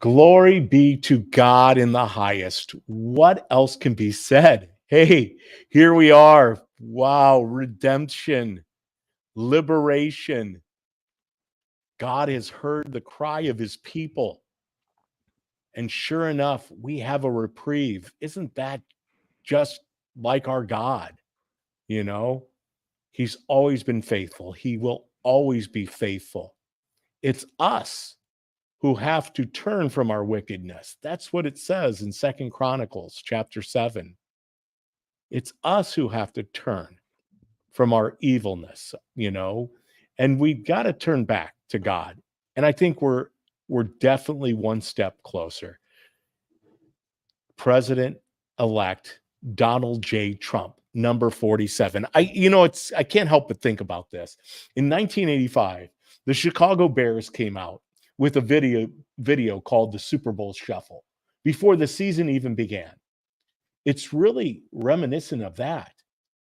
Glory be to God in the highest. What else can be said? Hey, here we are. Wow, redemption, liberation. God has heard the cry of his people. And sure enough, we have a reprieve. Isn't that just like our God? You know, he's always been faithful. He will always be faithful. It's us who have to turn from our wickedness. That's what it says in Second Chronicles chapter 7. It's us who have to turn from our evilness, and we've got to turn back to God. And I think we're definitely one step closer. President-elect Donald J. Trump, number 47. I can't help but think about this. In 1985, the Chicago Bears came out with a video called the Super Bowl Shuffle before the season even began. It's really reminiscent of that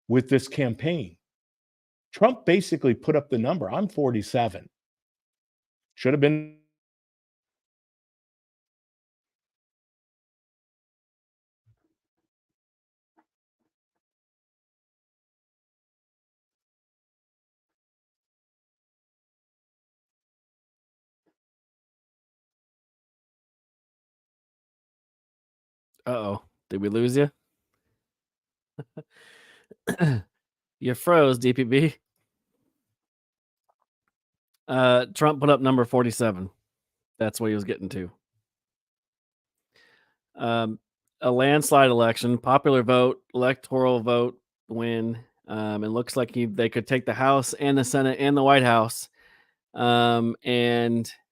with this campaign. Trump basically put up the number. I'm 47. Should have been. Uh-oh. Did we lose you? You froze, DPB. Trump put up number 47. That's what he was getting to. A landslide election, popular vote, electoral vote win. It looks like they could take the House and the Senate and the White House, and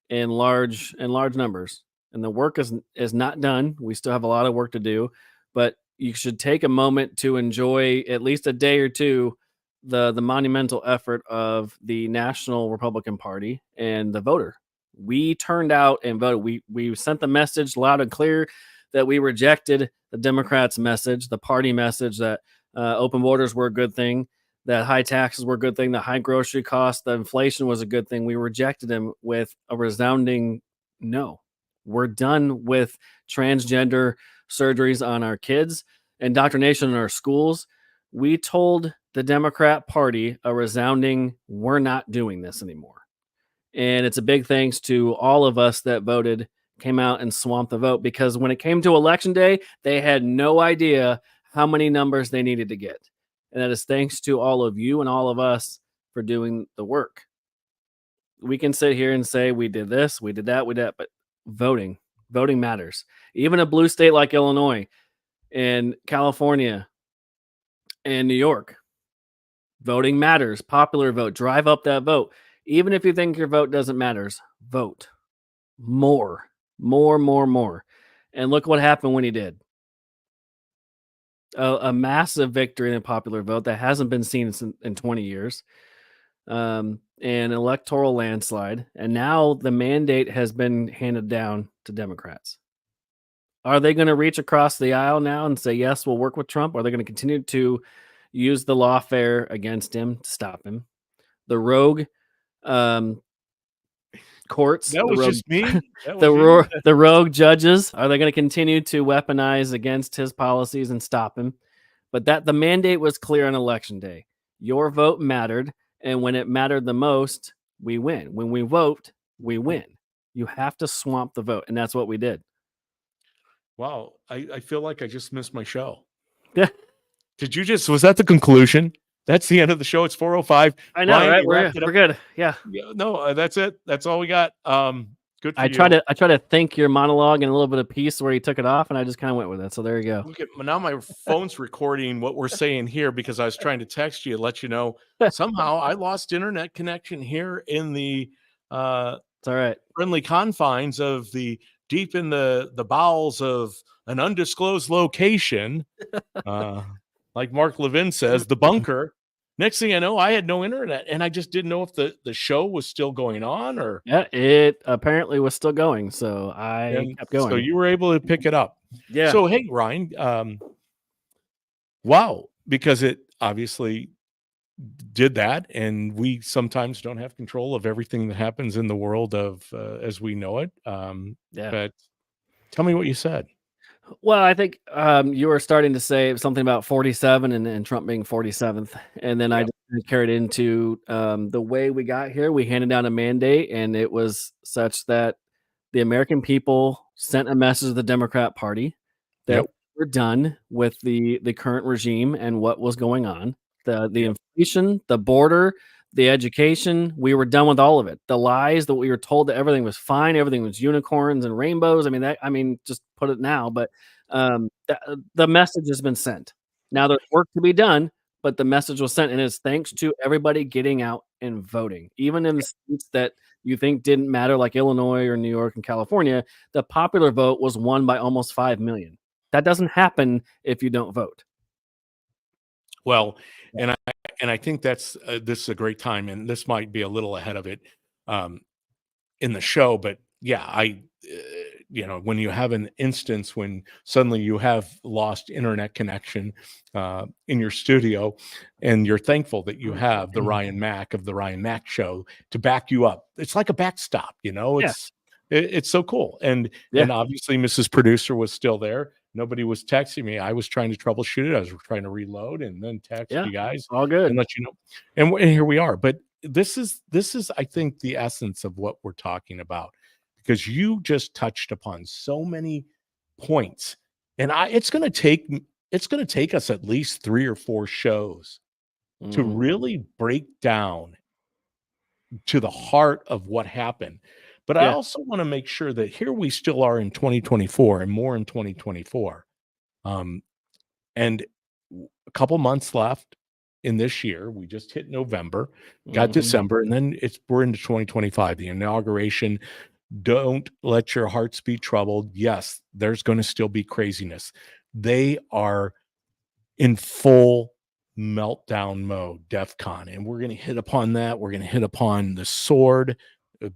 in large numbers. And the work is not done. We still have a lot of work to do, but you should take a moment to enjoy at least a day or two the monumental effort of the National Republican Party and the voter. We turned out and voted. We sent the message loud and clear that we rejected the Democrats' message, the party message that open borders were a good thing, that high taxes were a good thing, the high grocery costs, the inflation was a good thing. We rejected them with a resounding no. We're done with transgender surgeries on our kids, indoctrination in our schools. We told the Democrat Party a resounding, we're not doing this anymore. And it's a big thanks to all of us that voted, came out and swamped the vote, because when it came to election day, they had no idea how many numbers they needed to get. And that is thanks to all of you and all of us for doing the work. We can sit here and say we did this, we did that, but voting matters. Even a blue state like Illinois and California and New York, voting matters. Popular vote, drive up that vote. Even if you think your vote doesn't matter, vote more. And look what happened when he did. A massive victory in a popular vote that hasn't been seen in 20 years. An electoral landslide. And now the mandate has been handed down to Democrats. Are they going to reach across the aisle now and say, yes, we'll work with Trump? Or are they going to continue to use the lawfare against him to stop him? The rogue courts, That was just me. The rogue judges, are they going to continue to weaponize against his policies and stop him? But the mandate was clear on election day. Your vote mattered, and when it mattered the most, we win. When we vote, we win. You have to swamp the vote, and that's what we did. Wow, I feel like I just missed my show. Yeah. Was that the conclusion? That's the end of the show. It's 4:05. I know, right? We're good. Yeah. No, that's it. That's all we got. Good for I try to think your monologue in a little bit of piece where you took it off, and I just kind of went with it. So there you go. Look at now my phone's recording what we're saying here because I was trying to text you, let you know. Somehow I lost internet connection here in the it's all right. Friendly confines of the deep in the bowels of an undisclosed location. Like Mark Levin says, the bunker. Next thing I know, I had no internet, and I just didn't know if the show was still going on or. Yeah, it apparently was still going, so I kept going. So you were able to pick it up. Yeah. So hey, Ryan, wow, because it obviously did that, and we sometimes don't have control of everything that happens in the world of as we know it. But Tell me what you said. Well, I think you were starting to say something about 47 and Trump being 47th. And then I Yep. just carried into the way we got here. We handed down a mandate, and it was such that the American people sent a message to the Democrat Party that Yep. we're done with the current regime and what was going on. The Yep. inflation, the border, the education, we were done with all of it. The lies that we were told that everything was fine, everything was unicorns and rainbows. I mean, just put it now, but the message has been sent. Now there's work to be done, but the message was sent, and it's thanks to everybody getting out and voting, even in the states that you think didn't matter, like Illinois or New York and California. The popular vote was won by almost 5 million. That doesn't happen if you don't vote. Well, and I think that's this is a great time, and this might be a little ahead of it um, in the show, but yeah, when you have an instance when suddenly you have lost internet connection in your studio, and you're thankful that you have the Ryan Mac of the Ryan Mac Show to back you up. It's like a backstop, Yeah, it's so cool, and yeah, obviously Mrs. Producer was still there. Nobody was texting me. I was trying to troubleshoot it. I was trying to reload and then text yeah, you guys all and good. let you know. And here we are. But this is I think the essence of what we're talking about, because you just touched upon so many points, and it's going to take us at least 3 or 4 shows to Mhm. really break down to the heart of what happened. But I Yeah, also want to make sure that here we still are in 2024 and more in 2024. Um, and a couple months left in this year. We just hit November, got mhm. December, and then we're into 2025, the inauguration. Don't let your hearts be troubled. Yes, there's going to still be craziness. They are in full meltdown mode, DEFCON. And we're going to hit upon that. We're going to hit upon the sword,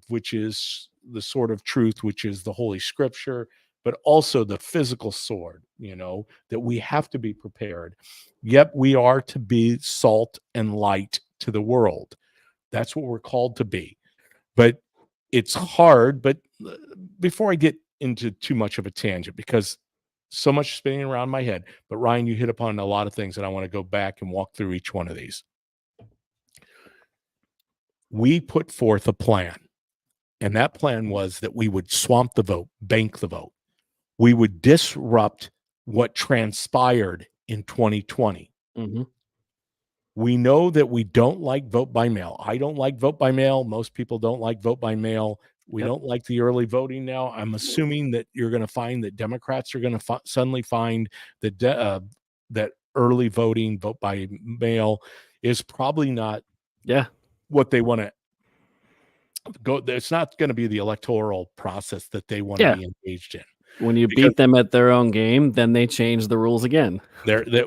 which is the sword of truth, which is the Holy Scripture, but also the physical sword, that we have to be prepared. Yet we are to be salt and light to the world. That's what we're called to be. But it's hard. But before I get into too much of a tangent, because so much spinning around my head, but Ryan, you hit upon a lot of things, and I want to go back and walk through each one of these. We put forth a plan, and that plan was that we would swamp the vote, bank the vote. We would disrupt what transpired in 2020. Mhm. We know that we don't like vote by mail. I don't like vote by mail. Most people don't like vote by mail. We Yep. don't like the early voting now. I'm assuming that you're going to find that Democrats are going to suddenly find that that early voting, vote by mail, is probably not Yeah. what they want to go. It's not going to be the electoral process that they want to Yeah. be engaged in, When you because beat them at their own game, then they change the rules again.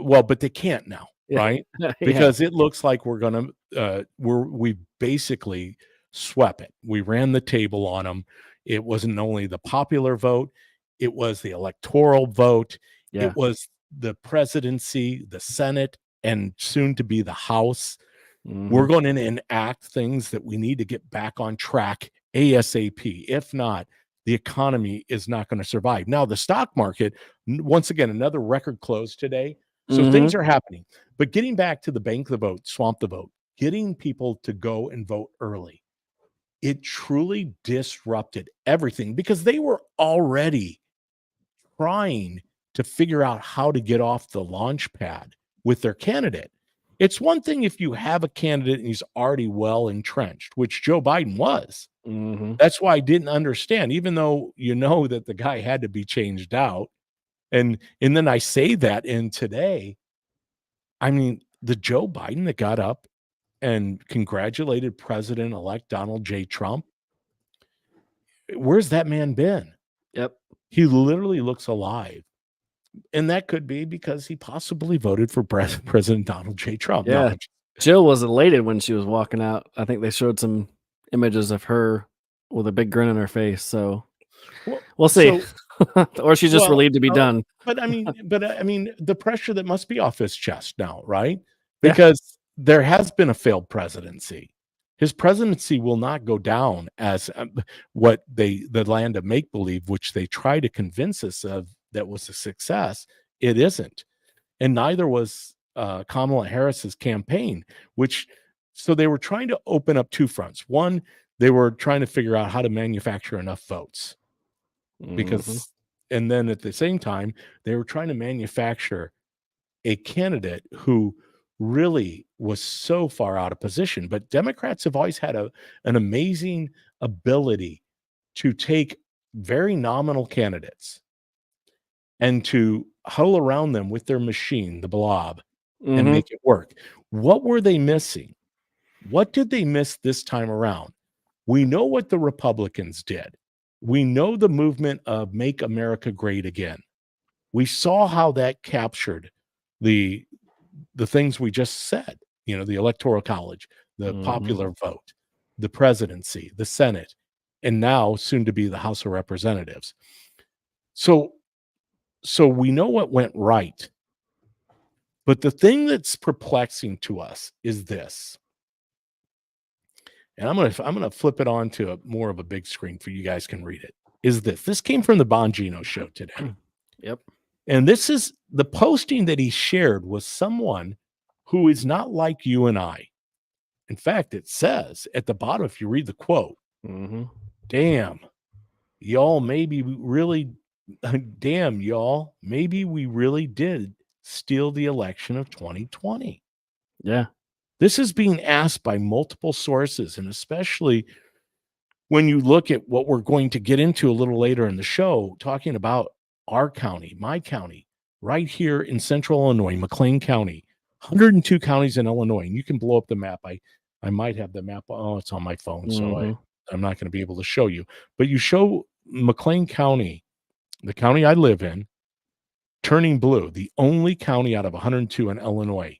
well, but they can't now, Yeah. right? Yeah. Because it looks like we basically swept it. We ran the table on them. It wasn't only the popular vote, it was the electoral vote, Yeah. it was the presidency, the Senate, and soon to be the House. We're Mhm. going to enact things that we need to get back on track ASAP. If not, the economy is not going to survive. Now, the stock market, once again, another record close today. So things Mhm. are happening. But getting back to the bank the vote, swamp the vote, getting people to go and vote early, it truly disrupted everything, because they were already trying to figure out how to get off the launch pad with their candidate. It's one thing if you have a candidate and he's already well entrenched, which Joe Biden was. Mhm. That's why I didn't understand, even though that the guy had to be changed out. And then I say that in today, I mean, the Joe Biden that got up and congratulated President-elect Donald J. Trump, where's that man been? Yep. He literally looks alive. And that could be because he possibly voted for President Donald J. Trump. No, Yeah. Jill was elated when she was walking out. I think they showed some images of her with a big grin on her face, so well, we'll see. so Or she's just well, relieved to be no, done. but I mean, the pressure that must be off his chest now, right? Yeah. Because there has been a failed presidency, His presidency will not go down as what the land of make believe, which they try to convince us of that was a success. It isn't, and neither was Kamala Harris's campaign. So they were trying to open up two fronts. One, they were trying to figure out how to manufacture enough votes, because, and then at the same time, they were trying to manufacture a candidate who really was so far out of position. But Democrats have always had an amazing ability to take very nominal candidates and to huddle around them with their machine, the blob, and make it work. What were they missing? What did they miss this time around? We know what the Republicans did. We know the movement of Make America Great Again. We saw how that captured the things we just said, the Electoral College, the popular vote, the presidency, the Senate, and now soon to be the House of Representatives. So we know what went right. But the thing that's perplexing to us is this. And I'm gonna flip it on to more of a big screen for you guys can read it. Is this came from the Bongino show today. Yep. And this is the posting that he shared was someone who is not like you and I. In fact, it says at the bottom, if you read the quote, damn, y'all, maybe we really, damn, y'all, maybe we really did steal the election of 2020. Yeah. This is being asked by multiple sources, and especially when you look at what we're going to get into a little later in the show, talking about our county, my county, right here in central Illinois, McLean County, 102 counties in Illinois. And you can blow up the map. I might have the map. Oh, it's on my phone, so I'm not going to be able to show you. But you show McLean County, the county I live in, turning blue, the only county out of 102 in Illinois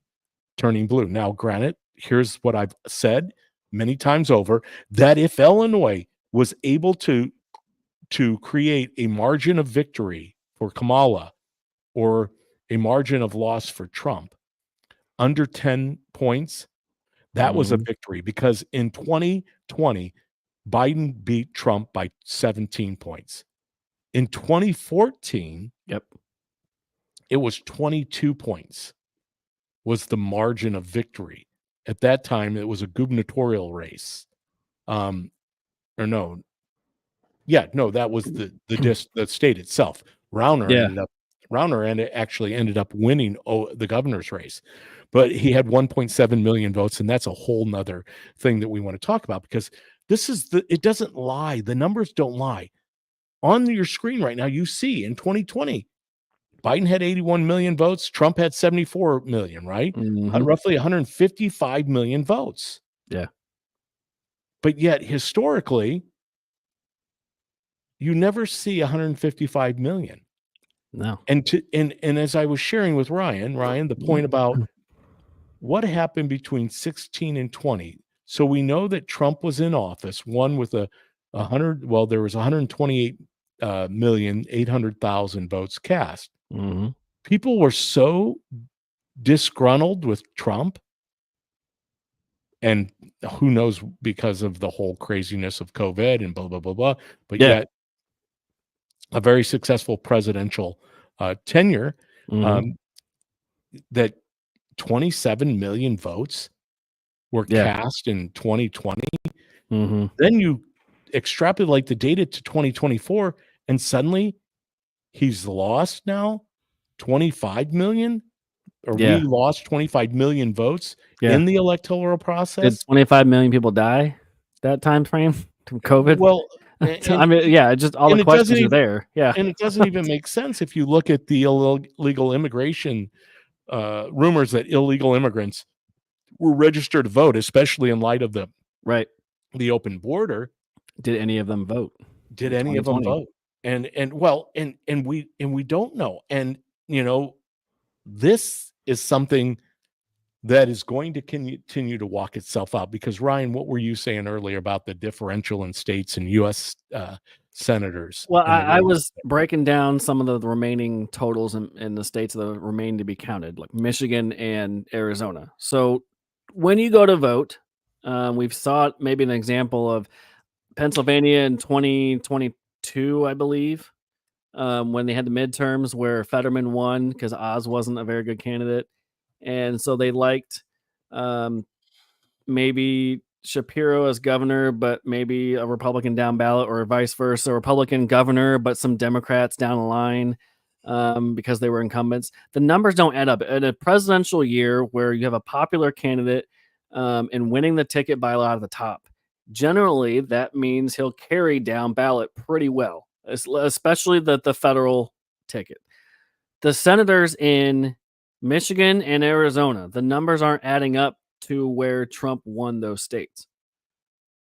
turning blue. Now, granted, here's what I've said many times over, that if Illinois was able to create a margin of victory for Kamala or a margin of loss for Trump under 10 points, that was a victory, because in 2020, Biden beat Trump by 17 points. In 2014, it was 22 points was the margin of victory. At that time, it was a gubernatorial race. That was the state itself. Rauner actually ended up winning the governor's race, but he had 1.7 million votes, and that's a whole nother thing that we want to talk about, because it doesn't lie. The numbers don't lie. On your screen right now, you see in 2020, Biden had 81 million votes. Trump had 74 million, right? Roughly 155 million votes. Yeah. But yet, historically, you never see 155 million. No. And as I was sharing with Ryan, the point about what happened between 16 and 20. So we know that Trump was in office, one with there was 128,800,000 votes cast. People were so disgruntled with Trump, and who knows, because of the whole craziness of COVID and blah, blah, blah, blah. But yet a very successful presidential tenure, that 27 million votes were cast in 2020. Then you extrapolate the data to 2024, and suddenly he's lost now 25 million, or we lost 25 million votes in the electoral process. Did 25 million people die that time frame from COVID? Well, I mean, just all the questions are there. Yeah. And it doesn't even make sense if you look at the illegal immigration rumors that illegal immigrants were registered to vote, especially in light of the open border. Did any of them vote? Did any of them vote? And we don't know. And this is something that is going to continue to walk itself out, because Ryan, what were you saying earlier about the differential in states and U.S. senators? Well, I was breaking down some of the remaining totals in the states that remain to be counted, like Michigan and Arizona. So when you go to vote, We've saw maybe an example of Pennsylvania in 2022, I believe, when they had the midterms where Fetterman won because Oz wasn't a very good candidate. And so they liked um, maybe Shapiro as governor, but maybe a Republican down ballot, or vice versa, a Republican governor, but some Democrats down the line because they were incumbents. The numbers don't add up. In a presidential year where you have a popular candidate and winning the ticket by a lot of the top, generally that means he'll carry down ballot pretty well, especially the federal ticket. The senators in Michigan and Arizona, the numbers aren't adding up to where Trump won those states.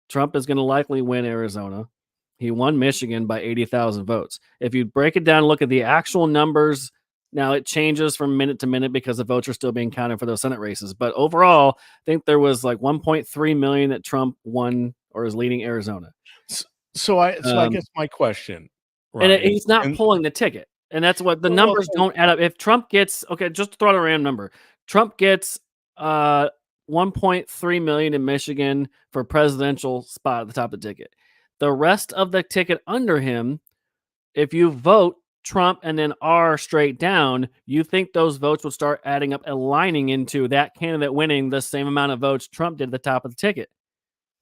Trump is going to likely win Arizona. He won Michigan by 80,000 votes. If you break it down and look at the actual numbers, now it changes from minute to minute because the votes are still being counted for those Senate races. But overall, I think there was like 1.3 million that Trump won or is leading Arizona. So I guess my question, and right? he's not pulling the ticket. And that's what the numbers don't add up. If Trump gets, okay, just throw out a random number. Trump gets 1.3 million in Michigan for presidential spot at the top of the ticket. The rest of the ticket under him, if you vote Trump and then R straight down, you think those votes would start adding up, aligning into that candidate winning the same amount of votes Trump did at the top of the ticket.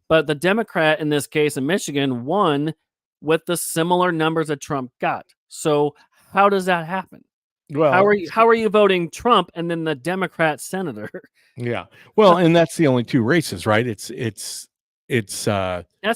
But the Democrat in this case in Michigan won with the similar numbers that Trump got. So how does that happen? Well, how are you voting Trump and then the Democrat senator? Yeah. Well, and that's the only two races, right? It's That's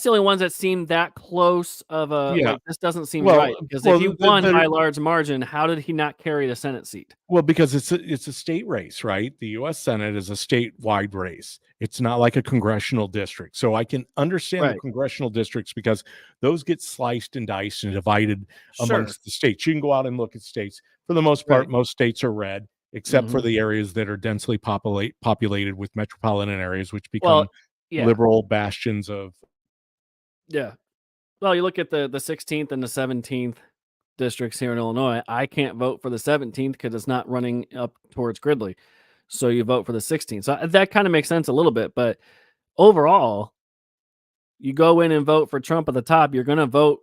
the only ones that seem that close of a Yeah. like this doesn't seem Well, right, because well, if he the- won the- by a large margin, how did he not carry the Senate seat? well, because it's a state race, right? The U.S. Senate is a statewide race. It's not like a congressional district. So I can understand the Right. congressional districts because those get sliced and diced and divided Sure. amongst the states. You can go out and look at states. For the most part, Right. most states are red, except for Mhm. the areas that are densely populated with metropolitan areas, which become Well, yeah. liberal bastions of. Yeah. Well, you look at the 16th and the 17th districts here in Illinois. I can't vote for the 17th because it's not running up towards Gridley. So you vote for the 16th. So that kind of makes sense a little bit. But overall, you go in and vote for Trump at the top, you're going to vote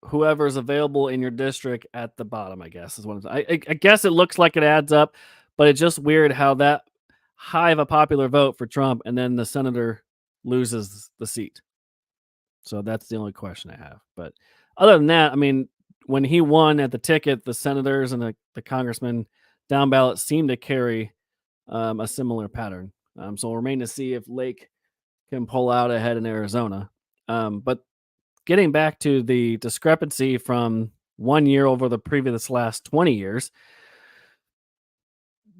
whoever's available in your district at the bottom, I guess is what I guess it looks like it adds up, but it's just weird how that high of a popular vote for Trump and then the senator loses the seat. So that's the only question I have. But other than that, I mean, when he won at the ticket, the senators and the congressmen down ballot seem to carry a similar pattern. So we'll remain to see if Lake can pull out ahead in Arizona. But getting back to the discrepancy from 1 year over the previous last 20 years,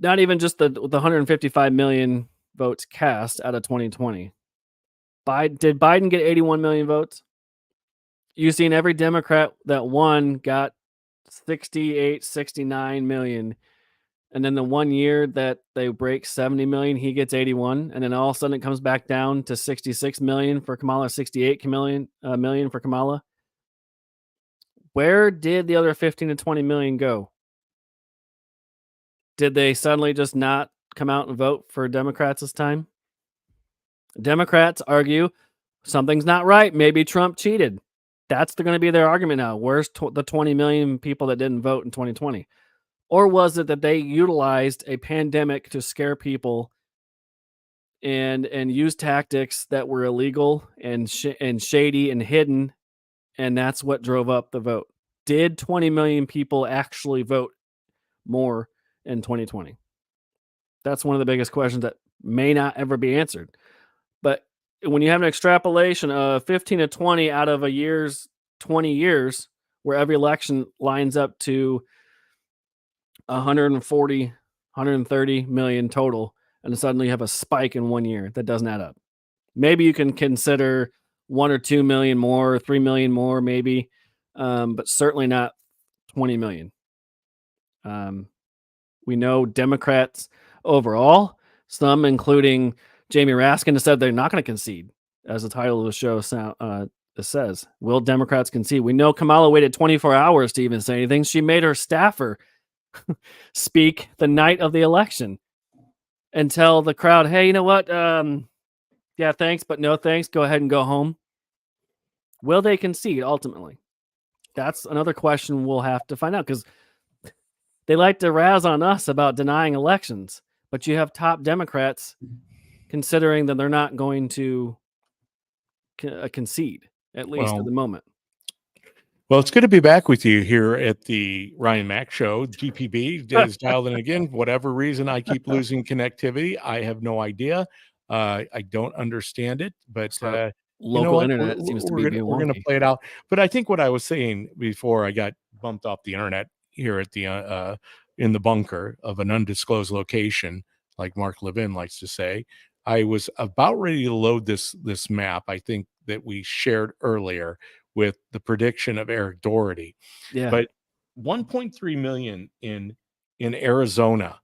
not even just the 155 million votes cast out of 2020. Did Biden get 81 million votes? You've seen every Democrat that won got 68, 69 million. And then the 1 year that they break 70 million, he gets 81. And then all of a sudden it comes back down to 66 million for Kamala, 68 million for Kamala. Where did the other 15 to 20 million go? Did they suddenly just not come out and vote for Democrats this time? Democrats argue something's not right. Maybe Trump cheated. That's going to be their argument now. Where's the 20 million people that didn't vote in 2020? Or was it that they utilized a pandemic to scare people and use tactics that were illegal and shady and hidden, and that's what drove up the vote? Did 20 million people actually vote more in 2020? That's one of the biggest questions that may not ever be answered. But when you have an extrapolation of 15 to 20 out of a year's 20 years, where every election lines up to 140, 130 million total, and suddenly you have a spike in 1 year, that doesn't add up. Maybe you can consider 1 or 2 million more, 3 million more, maybe, but certainly not 20 million. We know Democrats overall, some including Jamie Raskin, has said they're not going to concede, as the title of the show says. Will Democrats concede? We know Kamala waited 24 hours to even say anything. She made her staffer speak the night of the election and tell the crowd, hey, you know what? Yeah, thanks, but no thanks. Go ahead and go home. Will they concede ultimately? That's another question we'll have to find out, because they like to razz on us about denying elections, but you have top Democrats considering that they're not going to concede, at least at Well, the moment. Well, it's good to be back with you here at the Ryan Mac Show. DPB is dialed in again. Whatever reason I keep losing connectivity, I have no idea. I don't understand it, but Just our you know local what? internet seems to be being We're gonna wonky. play it out. But I think what I was saying before I got bumped off the internet here at the in the bunker of an undisclosed location, like Mark Levin likes to say, I was about ready to load this map. I think that we shared earlier with the prediction of Eric Doherty. Yeah. But 1.3 million in Arizona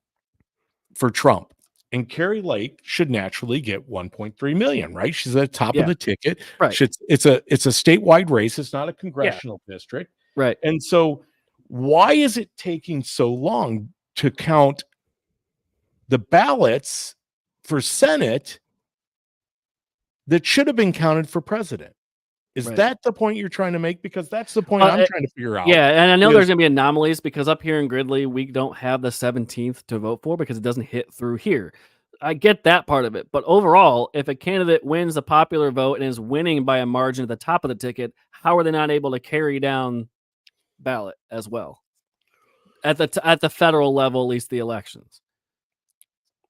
for Trump. And Carrie Lake should naturally get 1.3 million, right? She's at the top of Yeah. the ticket. Right. It's a statewide race. It's not a Yeah. congressional district. Right. And so why is it taking so long to count the ballots for Senate that should have been counted for president? Is Right. that the point you're trying to make? Because that's the point I'm trying to figure out. Yeah, and I know is- there's gonna be anomalies, because up here in Gridley, we don't have the 17th to vote for because it doesn't hit through here. I get that part of it, but overall, if a candidate wins the popular vote and is winning by a margin at the top of the ticket, how are they not able to carry down ballot as well at the federal level, at least the elections?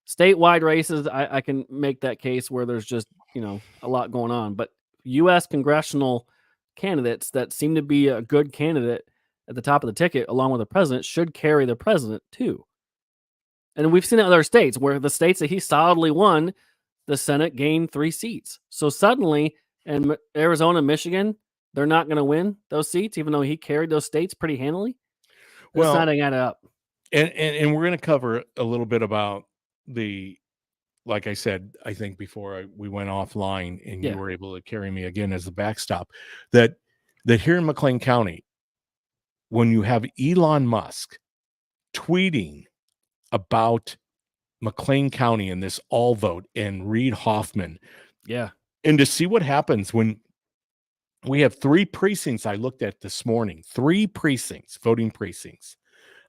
Statewide races, I can make that case where there's just a lot going on, but U.S. congressional candidates that seem to be a good candidate at the top of the ticket, along with the president, should carry the president too. And we've seen it in other states where the states that he solidly won, the Senate gained 3 seats. So suddenly in Arizona, Michigan, they're not going to win those seats, even though he carried those states pretty handily. It's Well, not adding up. and we're going to cover a little bit about like I said, I think before we went offline and you Yeah. were able to carry me again as the backstop, that here in McLean County, when you have Elon Musk tweeting about McLean County and this all vote and Reid Hoffman, Yeah. and to see what happens when we have 3 precincts I looked at this morning, 3 precincts, voting precincts,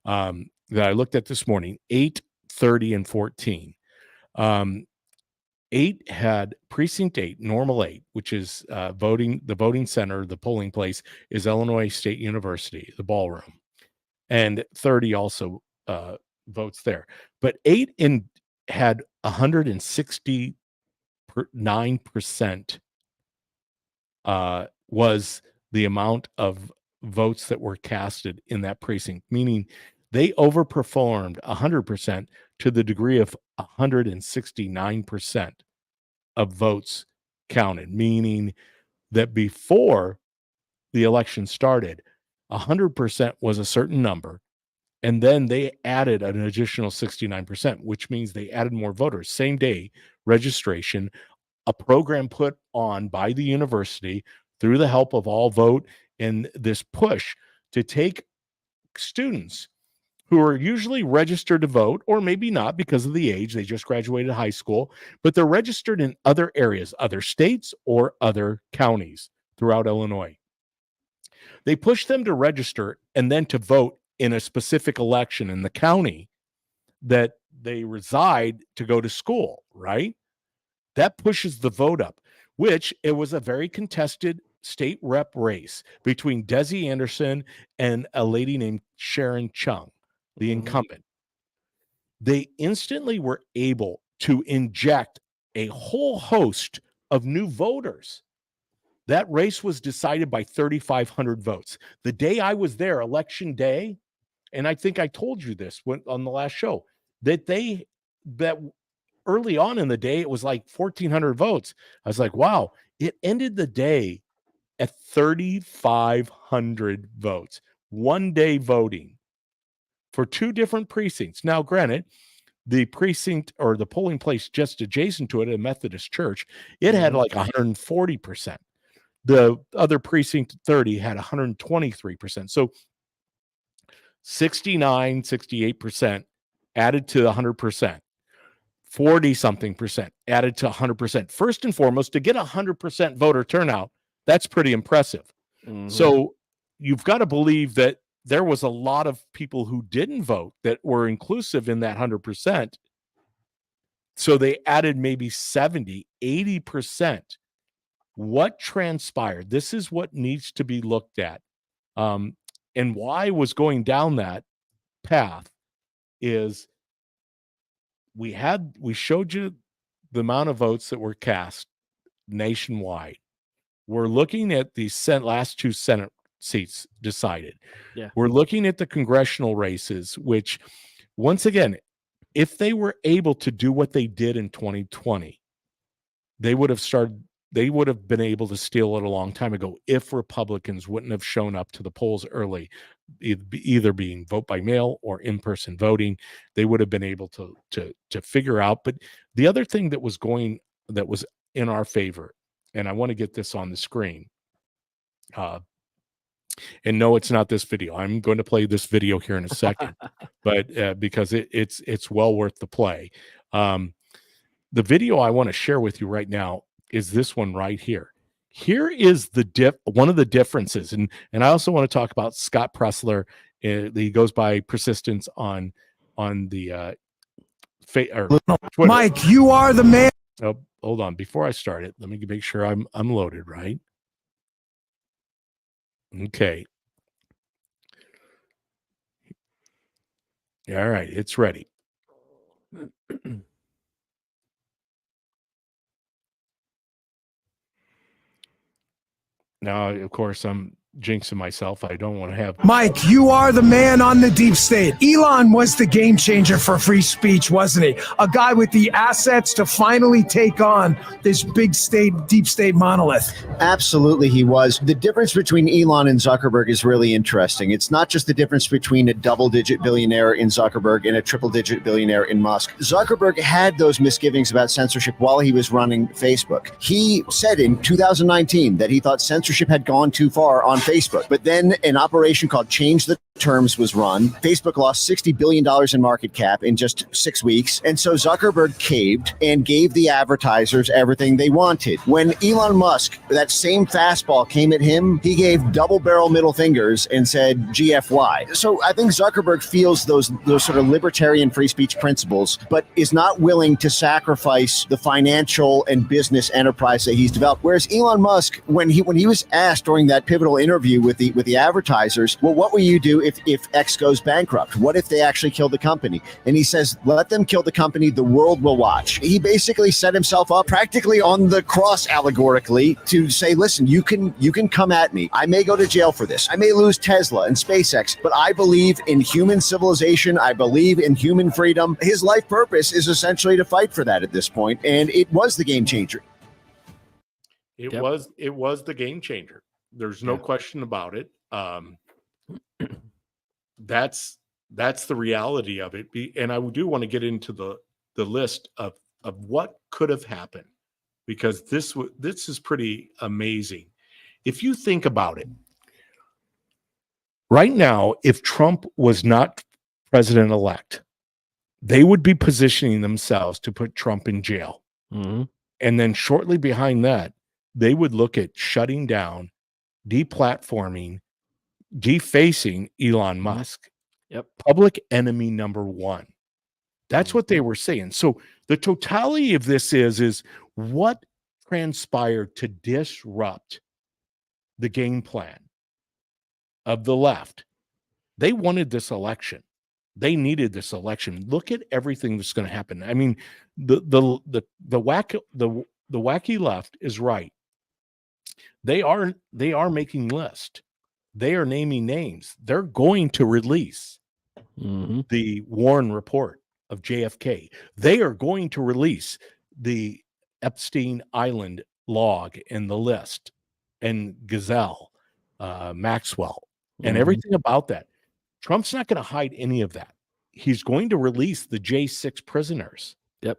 that I looked at this morning, 8, 30, and 14. 8 had precinct 8, normal 8, which is the voting center, the polling place is Illinois State University, the ballroom, and 30 also votes there. But 8 had 169% was the amount of votes that were casted in that precinct, meaning they overperformed 100% to the degree of 169% of votes counted, meaning that before the election started, 100% was a certain number. And then they added an additional 69%, which means they added more voters. Same day registration, a program put on by the university through the help of All Vote and this push to take students who are usually registered to vote, or maybe not because of the age, they just graduated high school, but they're registered in other areas, other states, or other counties throughout Illinois. They push them to register and then to vote in a specific election in the county that they reside to go to school, right? That pushes the vote up, which it was a very contested state rep race between Desi Anderson and a lady named Sharon Chung, the incumbent. They instantly were able to inject a whole host of new voters. That race was decided by 3,500 votes. The day I was there, election day, and I think I told you this on the last show, that early on in the day, it was like 1,400 votes. I was like, wow, it ended the day at 3,500 votes. One day voting for 2 different precincts. Now, granted, the precinct or the polling place just adjacent to it, a Methodist church, it had like 140%. The other precinct 30 had 123%. So 69, 68% added to 100%. 40-something percent added to 100%. First and foremost, to get 100% voter turnout, that's pretty impressive. Mhm. So you've got to believe that there was a lot of people who didn't vote that were inclusive in that 100%. So they added maybe 70, 80%. What transpired? This is what needs to be looked at. And why I was going down that path is we showed you the amount of votes that were cast nationwide. We're looking at the last 2 Senate seats decided. Yeah. We're looking at the congressional races, which, once again, if they were able to do what they did in 2020, they would have been able to steal it a long time ago if Republicans wouldn't have shown up to the polls early, either being vote by mail or in-person voting. They would have been able to figure out. But the other thing that was in our favor, and I want to get this on the screen. And no, it's not this video. I'm going to play this video here in a second, but because it's well worth the play. The video I want to share with you right now is this one right here. Here is one of the differences, and I also want to talk about Scott Pressler. He goes by Persistence on the Twitter. Mike, you are the man. Oh, hold on. Before I start it, let me make sure I'm loaded, right? Okay. All right, it's ready. Now, of course, I'm jinxing myself. I don't want to have... Mike, you are the man on the deep state. Elon was the game changer for free speech, wasn't he? A guy with the assets to finally take on this big state, deep state monolith. Absolutely, he was. The difference between Elon and Zuckerberg is really interesting. It's not just the difference between a double-digit billionaire in Zuckerberg and a triple-digit billionaire in Musk. Zuckerberg had those misgivings about censorship while he was running Facebook. He said in 2019 that he thought censorship had gone too far on Facebook. But then an operation called Change the Terms was run. Facebook lost $60 billion in market cap in just 6 weeks. And so Zuckerberg caved and gave the advertisers everything they wanted. When Elon Musk, that same fastball came at him, he gave double barrel middle fingers and said GFY. So I think Zuckerberg feels those sort of libertarian free speech principles, but is not willing to sacrifice the financial and business enterprise that he's developed. Whereas Elon Musk, when he was asked during that pivotal interview with the advertisers, well, what will you do if X goes bankrupt? What if they actually kill the company? And he says, let them kill the company, the world will watch. He basically set himself up practically on the cross allegorically to say, listen, you can come at me. I may go to jail for this. I may lose Tesla and SpaceX, but I believe in human civilization. I believe in human freedom. His life purpose is essentially to fight for that at this point, and it was the game changer. It was the game changer. There's no question about it. That's the reality of it. And I do want to get into the list of what could have happened, because this is pretty amazing. If you think about it, right now, if Trump was not president-elect, they would be positioning themselves to put Trump in jail. Mm-hmm. And then shortly behind that, they would look at shutting down, deplatforming, defacing Elon Musk. Yep. Public enemy number one. That's what they were saying. So the totality of this is what transpired to disrupt the game plan of the left. They wanted this election. They needed this election. Look at everything that's going to happen. I mean, the wacky left is right. They are making lists. They are naming names. They're going to release the Warren report of JFK. They are going to release the Epstein Island log and the list and Gazelle, Maxwell, and everything about that. Trump's not going to hide any of that. He's going to release the J6 prisoners. Yep.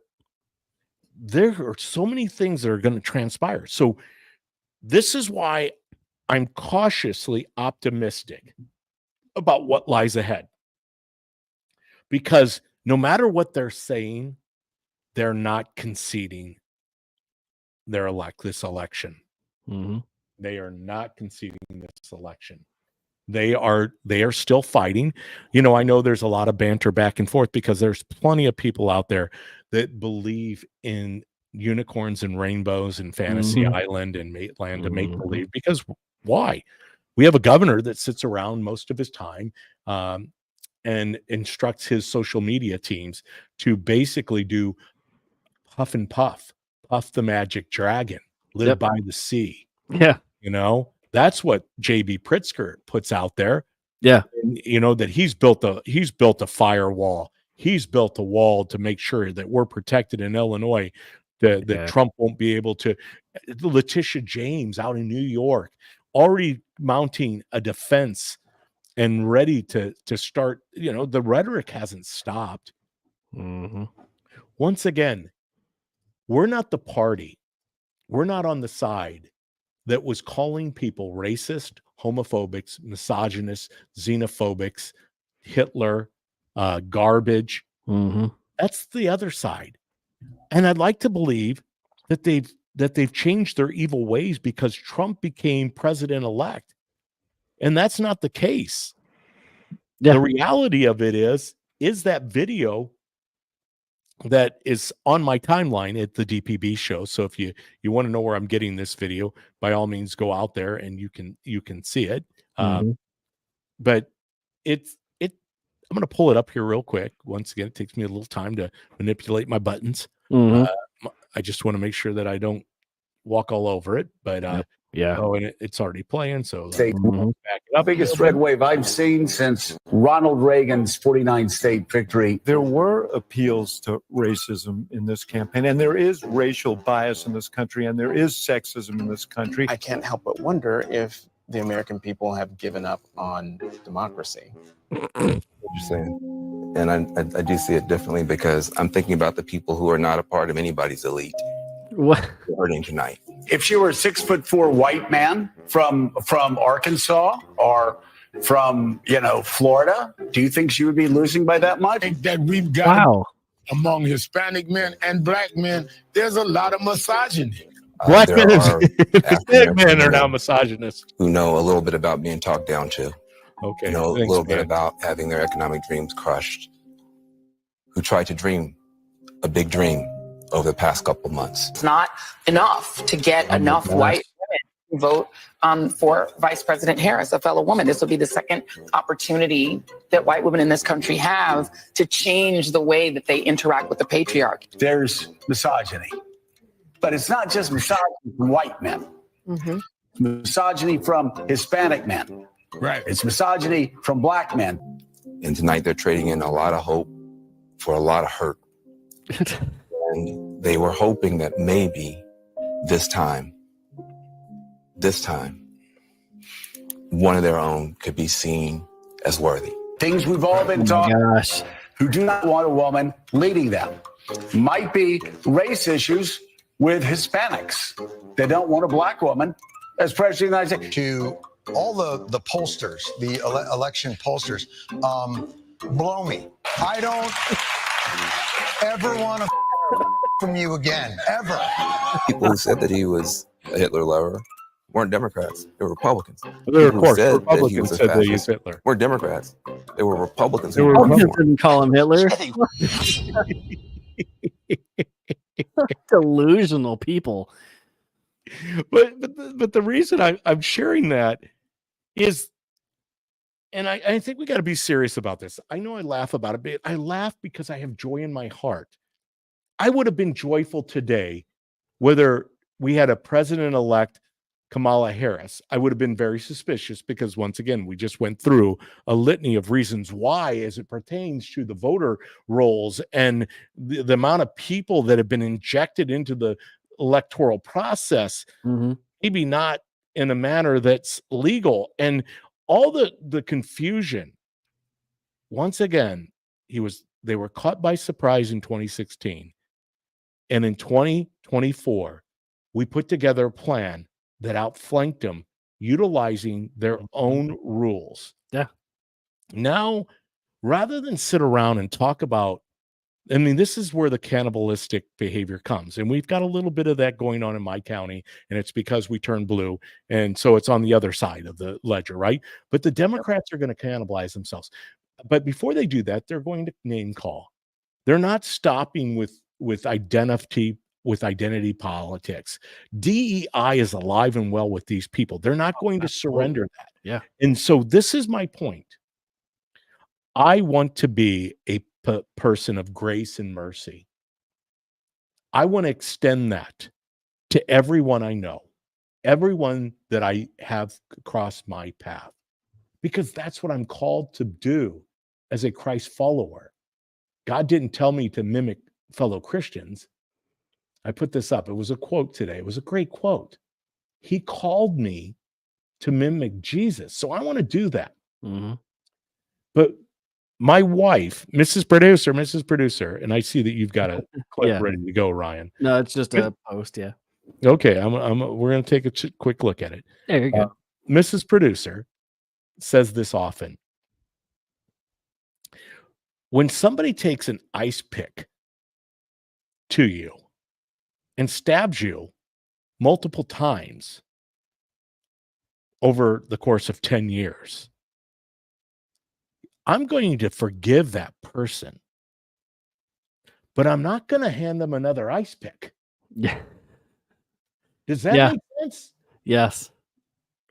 There are so many things that are going to transpire. So this is why I'm cautiously optimistic about what lies ahead. Because no matter what they're saying, they're not conceding this election. Mm-hmm. They are not conceding this election. They are still fighting. You know, I know there's a lot of banter back and forth because there's plenty of people out there that believe in unicorns and rainbows and Fantasy Island and Mateland to make believe. Because why? We have a governor that sits around most of his time and instructs his social media teams to basically do puff and puff the magic dragon, live by the sea. Yeah. You know, that's what JB Pritzker puts out there. Yeah. And, you know, that he's built a firewall. He's built a wall to make sure that we're protected in Illinois, that Trump won't be able to. Letitia James out in New York already mounting a defense and ready to start. You know, the rhetoric hasn't stopped. Once again, we're not the party. We're not on the side that was calling people racist, homophobics, misogynists, xenophobics, Hitler, garbage. That's the other side. And I'd like to believe that they've changed their evil ways because Trump became president-elect. And that's not the case. Yeah. The reality of it is that video that is on my timeline at the DPB show. So if you want to know where I'm getting this video, by all means, go out there and you can see it. But I'm going to pull it up here real quick. Once again, it takes me a little time to manipulate my buttons. I just want to make sure that I don't walk all over it. But oh, and it's already playing. So back it up. Biggest red wave I've seen since Ronald Reagan's 49 state victory. There were appeals to racism in this campaign, and there is racial bias in this country, and there is sexism in this country. I can't help but wonder if the American people have given up on democracy. What you're saying. And I do see it differently because I'm thinking about the people who are not a part of anybody's elite. What? Hurting tonight. If she were a 6'4" white man from Arkansas or from Florida, do you think she would be losing by that much? I think that we've got among Hispanic men and black men, there's a lot of misogyny. Black men are now misogynists who know a little bit about being talked down to. Okay. You know, a little bit about having their economic dreams crushed, who tried to dream a big dream over the past couple months. It's not enough to get enough white women to vote for Vice President Harris, a fellow woman. This will be the second opportunity that white women in this country have to change the way that they interact with the patriarchy. There's misogyny, but it's not just misogyny from white men. Misogyny from Hispanic men. Right. It's misogyny from black men. And tonight they're trading in a lot of hope for a lot of hurt. And they were hoping that maybe this time, one of their own could be seen as worthy. Things we've all been taught who do not want a woman leading them. Might be race issues with Hispanics. They don't want a black woman as president of the United States. To all the pollsters, the election pollsters, blow me. I don't ever want to from you again, ever. People who said that he was a Hitler lover weren't Democrats. They were Republicans. Of course, Republicans said that he's Hitler. Weren't Democrats. They were Republicans. Republicans didn't call him Hitler. Delusional people. But the reason I'm sharing that is, and I think we got to be serious about this. I know I laugh about it, but I laugh because I have joy in my heart. I would have been joyful today whether we had a president-elect Kamala Harris. I would have been very suspicious because, once again, we just went through a litany of reasons why as it pertains to the voter rolls and the amount of people that have been injected into the electoral process, maybe not in a manner that's legal. And all the confusion, once again, they were caught by surprise in 2016. And in 2024, we put together a plan that outflanked them, utilizing their own rules. Yeah. Now, rather than sit around and talk about I mean, this is where the cannibalistic behavior comes. And we've got a little bit of that going on in my county, and it's because we turn blue. And so it's on the other side of the ledger, right? But the Democrats are going to cannibalize themselves. But before they do that, they're going to name call. They're not stopping with identity politics. DEI is alive and well with these people. They're not going to surrender that. Yeah. And so this is my point. I want to be a person of grace and mercy. I want to extend that to everyone I know, everyone that I have crossed my path, because that's what I'm called to do as a Christ follower. God didn't tell me to mimic fellow Christians. I put this up. It was a quote today. It was a great quote. He called me to mimic Jesus. So I want to do that. Mm-hmm. But my wife, Mrs. Producer, and I see that you've got a clip ready to go, Ryan. No, it's just a post. Yeah. Okay. We're going to take a quick look at it. There you go. Mrs. Producer says this often. When somebody takes an ice pick to you and stabs you multiple times over the course of 10 years, I'm going to forgive that person, but I'm not going to hand them another ice pick. Yeah. Does that make sense? Yes.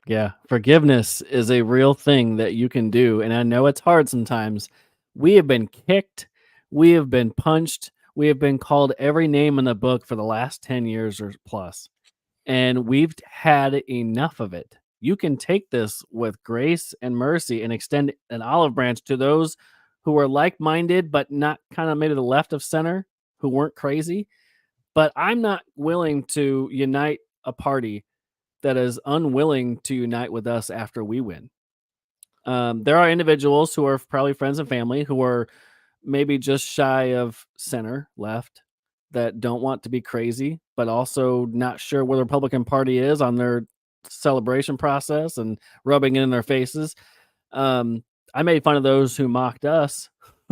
Yeah. Forgiveness is a real thing that you can do. And I know it's hard sometimes. We have been kicked. We have been punched. We have been called every name in the book for the last 10 years or plus. And we've had enough of it. You can take this with grace and mercy and extend an olive branch to those who are like-minded, but not kind of maybe the left of center, who weren't crazy. But I'm not willing to unite a party that is unwilling to unite with us after we win. There are individuals who are probably friends and family who are maybe just shy of center left that don't want to be crazy, but also not sure where the Republican Party is on their celebration process and rubbing it in their faces. I made fun of those who mocked us.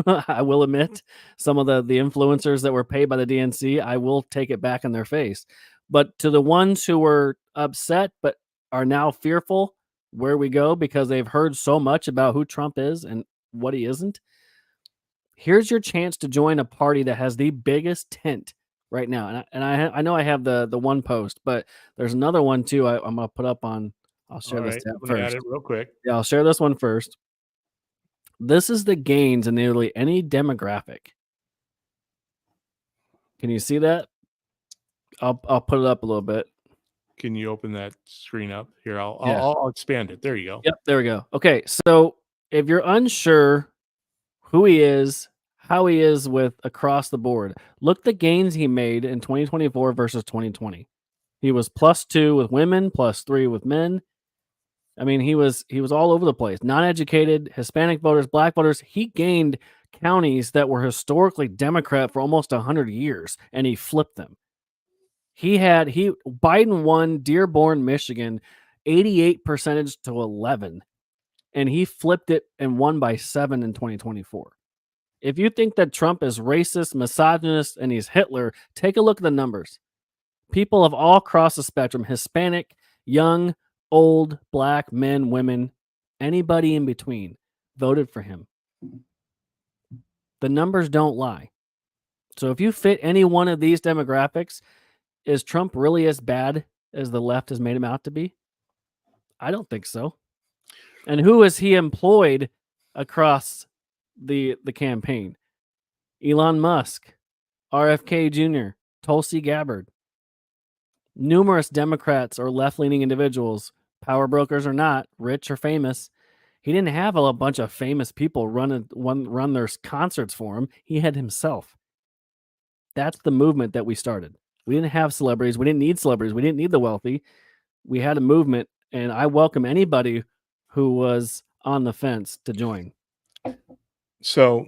I will admit some of the influencers that were paid by the DNC, I will take it back in their face. But to the ones who were upset but are now fearful where we go because they've heard so much about who Trump is and what he isn't, here's your chance to join a party that has the biggest tent right now. And I know I have the one post, but there's another one too. I'm going to put up on. I'll share this tab first. Add it real quick. Yeah, I'll share this one first. This is the gains in nearly any demographic. Can you see that? I'll put it up a little bit. Can you open that screen up here? I'll expand it. There you go. Yep, there we go. Okay, so if you're unsure who he is, how he is with across the board, look the gains he made in 2024 versus 2020. He was +2 with women, +3 with men. I mean, he was all over the place. Non-educated, Hispanic voters, black voters. He gained counties that were historically Democrat for almost 100 years, and he flipped them. Biden won Dearborn, Michigan, 88% to 11, and he flipped it and won by 7 in 2024. If you think that Trump is racist, misogynist, and he's Hitler, take a look at the numbers. People of all across the spectrum, Hispanic, young, old, black, men, women, anybody in between, voted for him. The numbers don't lie. So if you fit any one of these demographics, is Trump really as bad as the left has made him out to be? I don't think so. And who has he employed across the campaign? Elon Musk, RFK Jr., Tulsi Gabbard. Numerous Democrats or left-leaning individuals, power brokers or not, rich or famous. He didn't have a bunch of famous people run their concerts for him. He had himself. That's the movement that we started. We didn't have celebrities. We didn't need celebrities. We didn't need the wealthy. We had a movement, and I welcome anybody who was on the fence to join. So,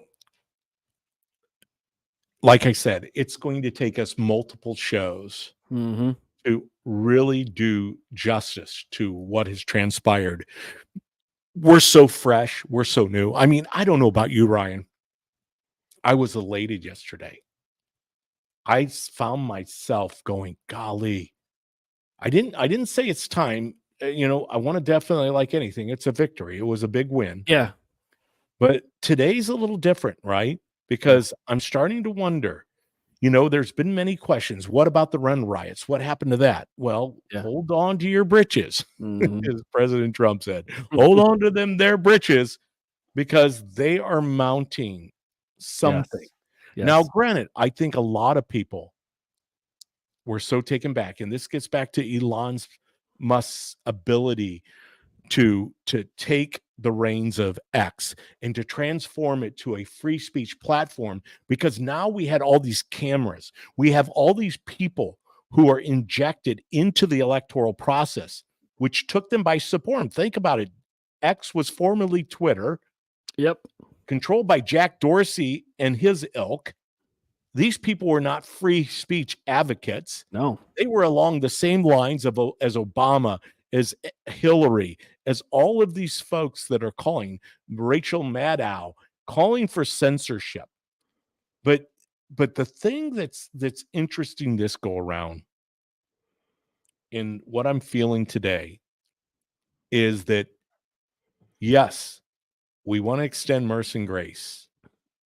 like I said, it's going to take us multiple shows to really do justice to what has transpired. We're so fresh. We're so new. I mean, I don't know about you, Ryan, I was elated yesterday. I found myself going, golly, I didn't say it's time. I want to definitely, like anything, it's a victory. It was a big win. Yeah. But today's a little different, right? Because I'm starting to wonder, there's been many questions. What about the run riots? What happened to that? Well, hold on to your britches, as President Trump said. Hold on to their britches, because they are mounting something. Yes. Now, granted, I think a lot of people were so taken back, and this gets back to Elon Musk's ability to take the reins of X and to transform it to a free speech platform, because now we had all these cameras. We have all these people who are injected into the electoral process, which took them by storm. Think about it. X was formerly Twitter. Yep. Controlled by Jack Dorsey and his ilk. These people were not free speech advocates. No. They were along the same lines as Obama, as Hillary, as all of these folks that are calling, Rachel Maddow, calling for censorship. But the thing that's interesting this go around, in what I'm feeling today, is that, yes, we want to extend mercy and grace,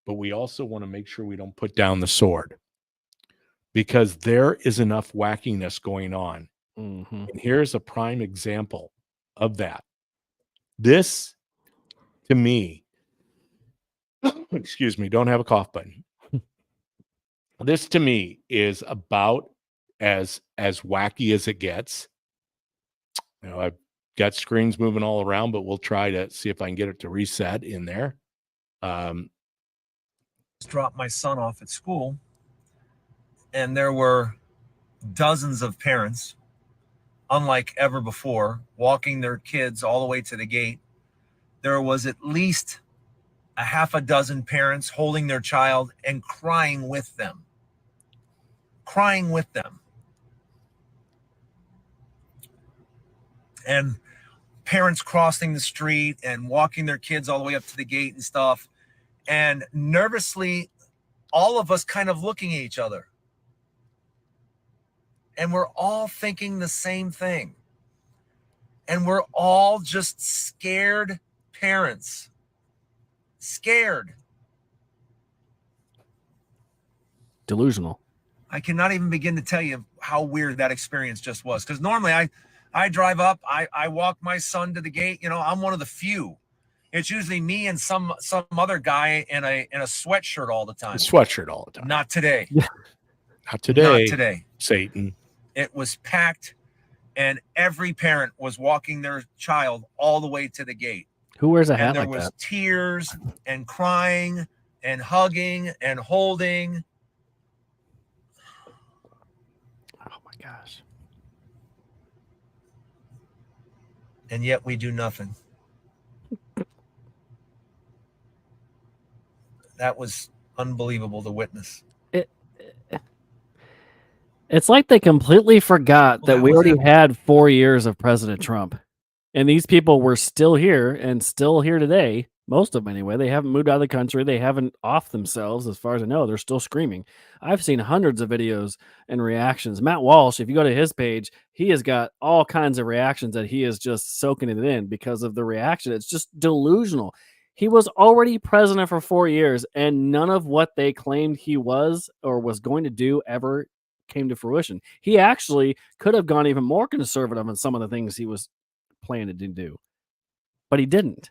but we also want to make sure we don't put down the sword, because there is enough wackiness going on. Mm-hmm. And here's a prime example of that. This, to me, excuse me, don't have a cough button. This, to me, is about as wacky as it gets. I've got screens moving all around, but we'll try to see if I can get it to reset in there. Dropped my son off at school, and there were dozens of parents, unlike ever before, walking their kids all the way to the gate. There was at least a half a dozen parents holding their child and crying with them. And parents crossing the street and walking their kids all the way up to the gate and stuff. And nervously, all of us kind of looking at each other. And we're all thinking the same thing. And we're all just scared parents. Scared. Delusional. I cannot even begin to tell you how weird that experience just was. Because normally I drive up, I walk my son to the gate. I'm one of the few. It's usually me and some other guy in a sweatshirt all the time. Not today. Not today. Not today. Satan. It was packed, and every parent was walking their child all the way to the gate. Who wears a hat and there like was that? Tears and crying and hugging and holding. Oh my gosh. And yet we do nothing. That was unbelievable to witness. It's like they completely forgot that we already had 4 years of President Trump. And these people were still here and still here today. Most of them, anyway. They haven't moved out of the country. They haven't off themselves, as far as I know. They're still screaming. I've seen hundreds of videos and reactions. Matt Walsh, if you go to his page, he has got all kinds of reactions that he is just soaking it in because of the reaction. It's just delusional. He was already president for 4 years, and none of what they claimed he was or was going to do ever came to fruition. He actually could have gone even more conservative in some of the things he was planning to do, but he didn't.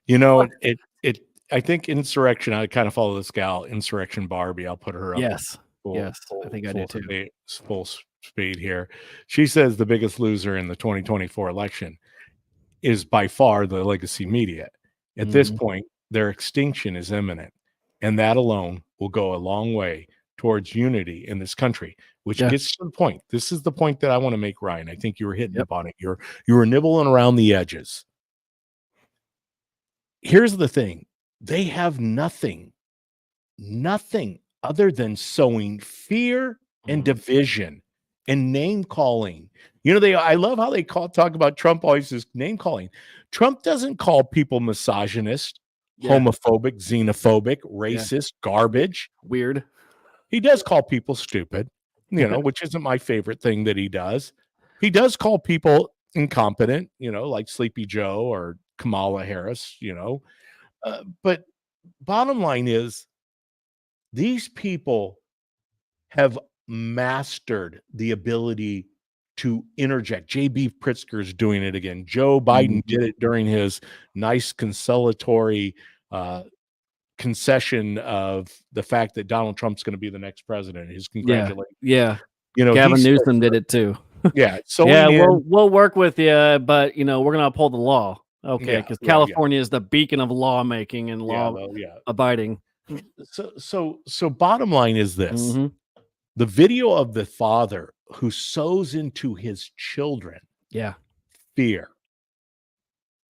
I think insurrection, I kind of follow this gal, Insurrection Barbie. I'll put her up. Yes. I think I do too. Full speed here. She says the biggest loser in the 2024 election is by far the legacy media. At this point, their extinction is imminent, and that alone will go a long way towards unity in this country, which gets to the point. This is the point that I want to make, Ryan. I think you were hitting upon it. You were nibbling around the edges. Here's the thing. They have nothing other than sowing fear and division and name calling. I love how they talk about Trump always is name calling. Trump doesn't call people misogynist. homophobic, xenophobic, racist, garbage. Weird. He does call people stupid, which isn't my favorite thing that he does. He does call people incompetent, like Sleepy Joe or Kamala Harris, but bottom line is these people have mastered the ability to interject. J.B. Pritzker's doing it again. Joe Biden did it during his nice consolatory concession of the fact that Donald Trump's going to be the next president. His congratulations. Yeah. Gavin Newsom did it too. Yeah. So we'll work with you, but we're going to uphold the law. Okay, because California is the beacon of lawmaking and law abiding. So bottom line is this. The video of the father who sows into his children fear.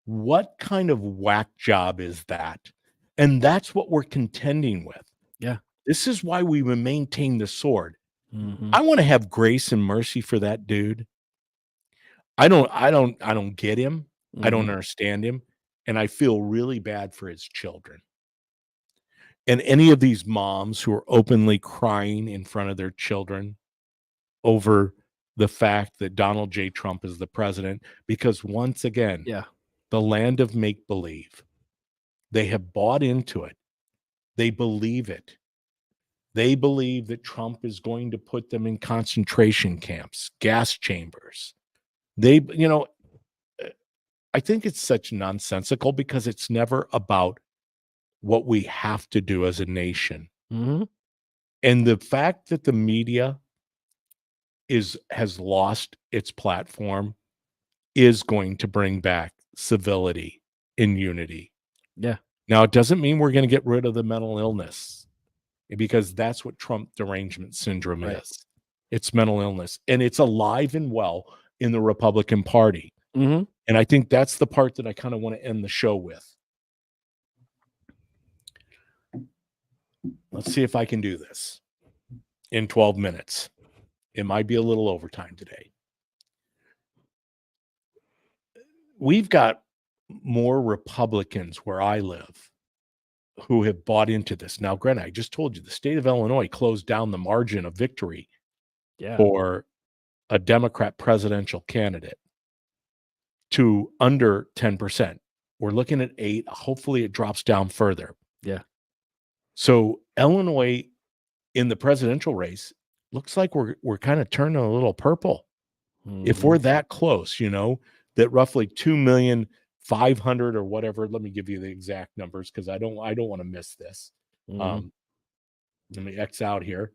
What kind of whack job is that? And that's what we're contending with. Yeah. This is why we maintain the sword. I want to have grace and mercy for that dude. I don't get him. I don't understand him. And I feel really bad for his children. And any of these moms who are openly crying in front of their children over the fact that Donald J. Trump is the president, because once again, the land of make-believe, they have bought into it. They believe it. They believe that Trump is going to put them in concentration camps, gas chambers. I think it's such nonsensical because it's never about what we have to do as a nation. And the fact that the media has lost its platform is going to bring back civility and unity. Yeah. Now, it doesn't mean we're going to get rid of the mental illness, because that's what Trump derangement syndrome is. It's mental illness, and it's alive and well in the Republican Party. And I think that's the part that I kind of want to end the show with. Let's see if I can do this in 12 minutes. It might be a little overtime today. We've got more Republicans where I live who have bought into this. Now, granted, I just told you the state of Illinois closed down the margin of victory for a Democrat presidential candidate to under 10%. We're looking at 8. Hopefully it drops down further. Yeah. So Illinois in the presidential race looks like we're kind of turning a little purple. If we're that close, that roughly 2,500,000 or whatever. Let me give you the exact numbers because I don't want to miss this. Let me X out here.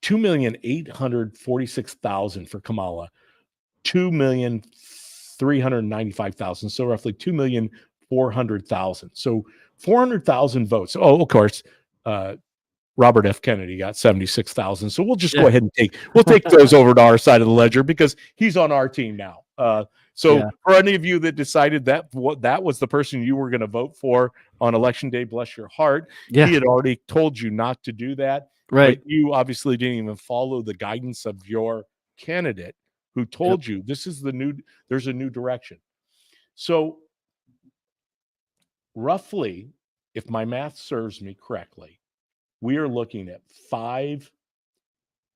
2,846,000 for Kamala, 2,395,000. So roughly 2,400,000. So 400,000 votes. Oh, of course, Robert F. Kennedy got 76,000. So we'll just go ahead and take those over to our side of the ledger because he's on our team now. For any of you that decided that was the person you were going to vote for on election day, bless your heart. He had already told you not to do that. Right. But you obviously didn't even follow the guidance of your candidate who told you there's a new direction. So roughly, if my math serves me correctly, we are looking at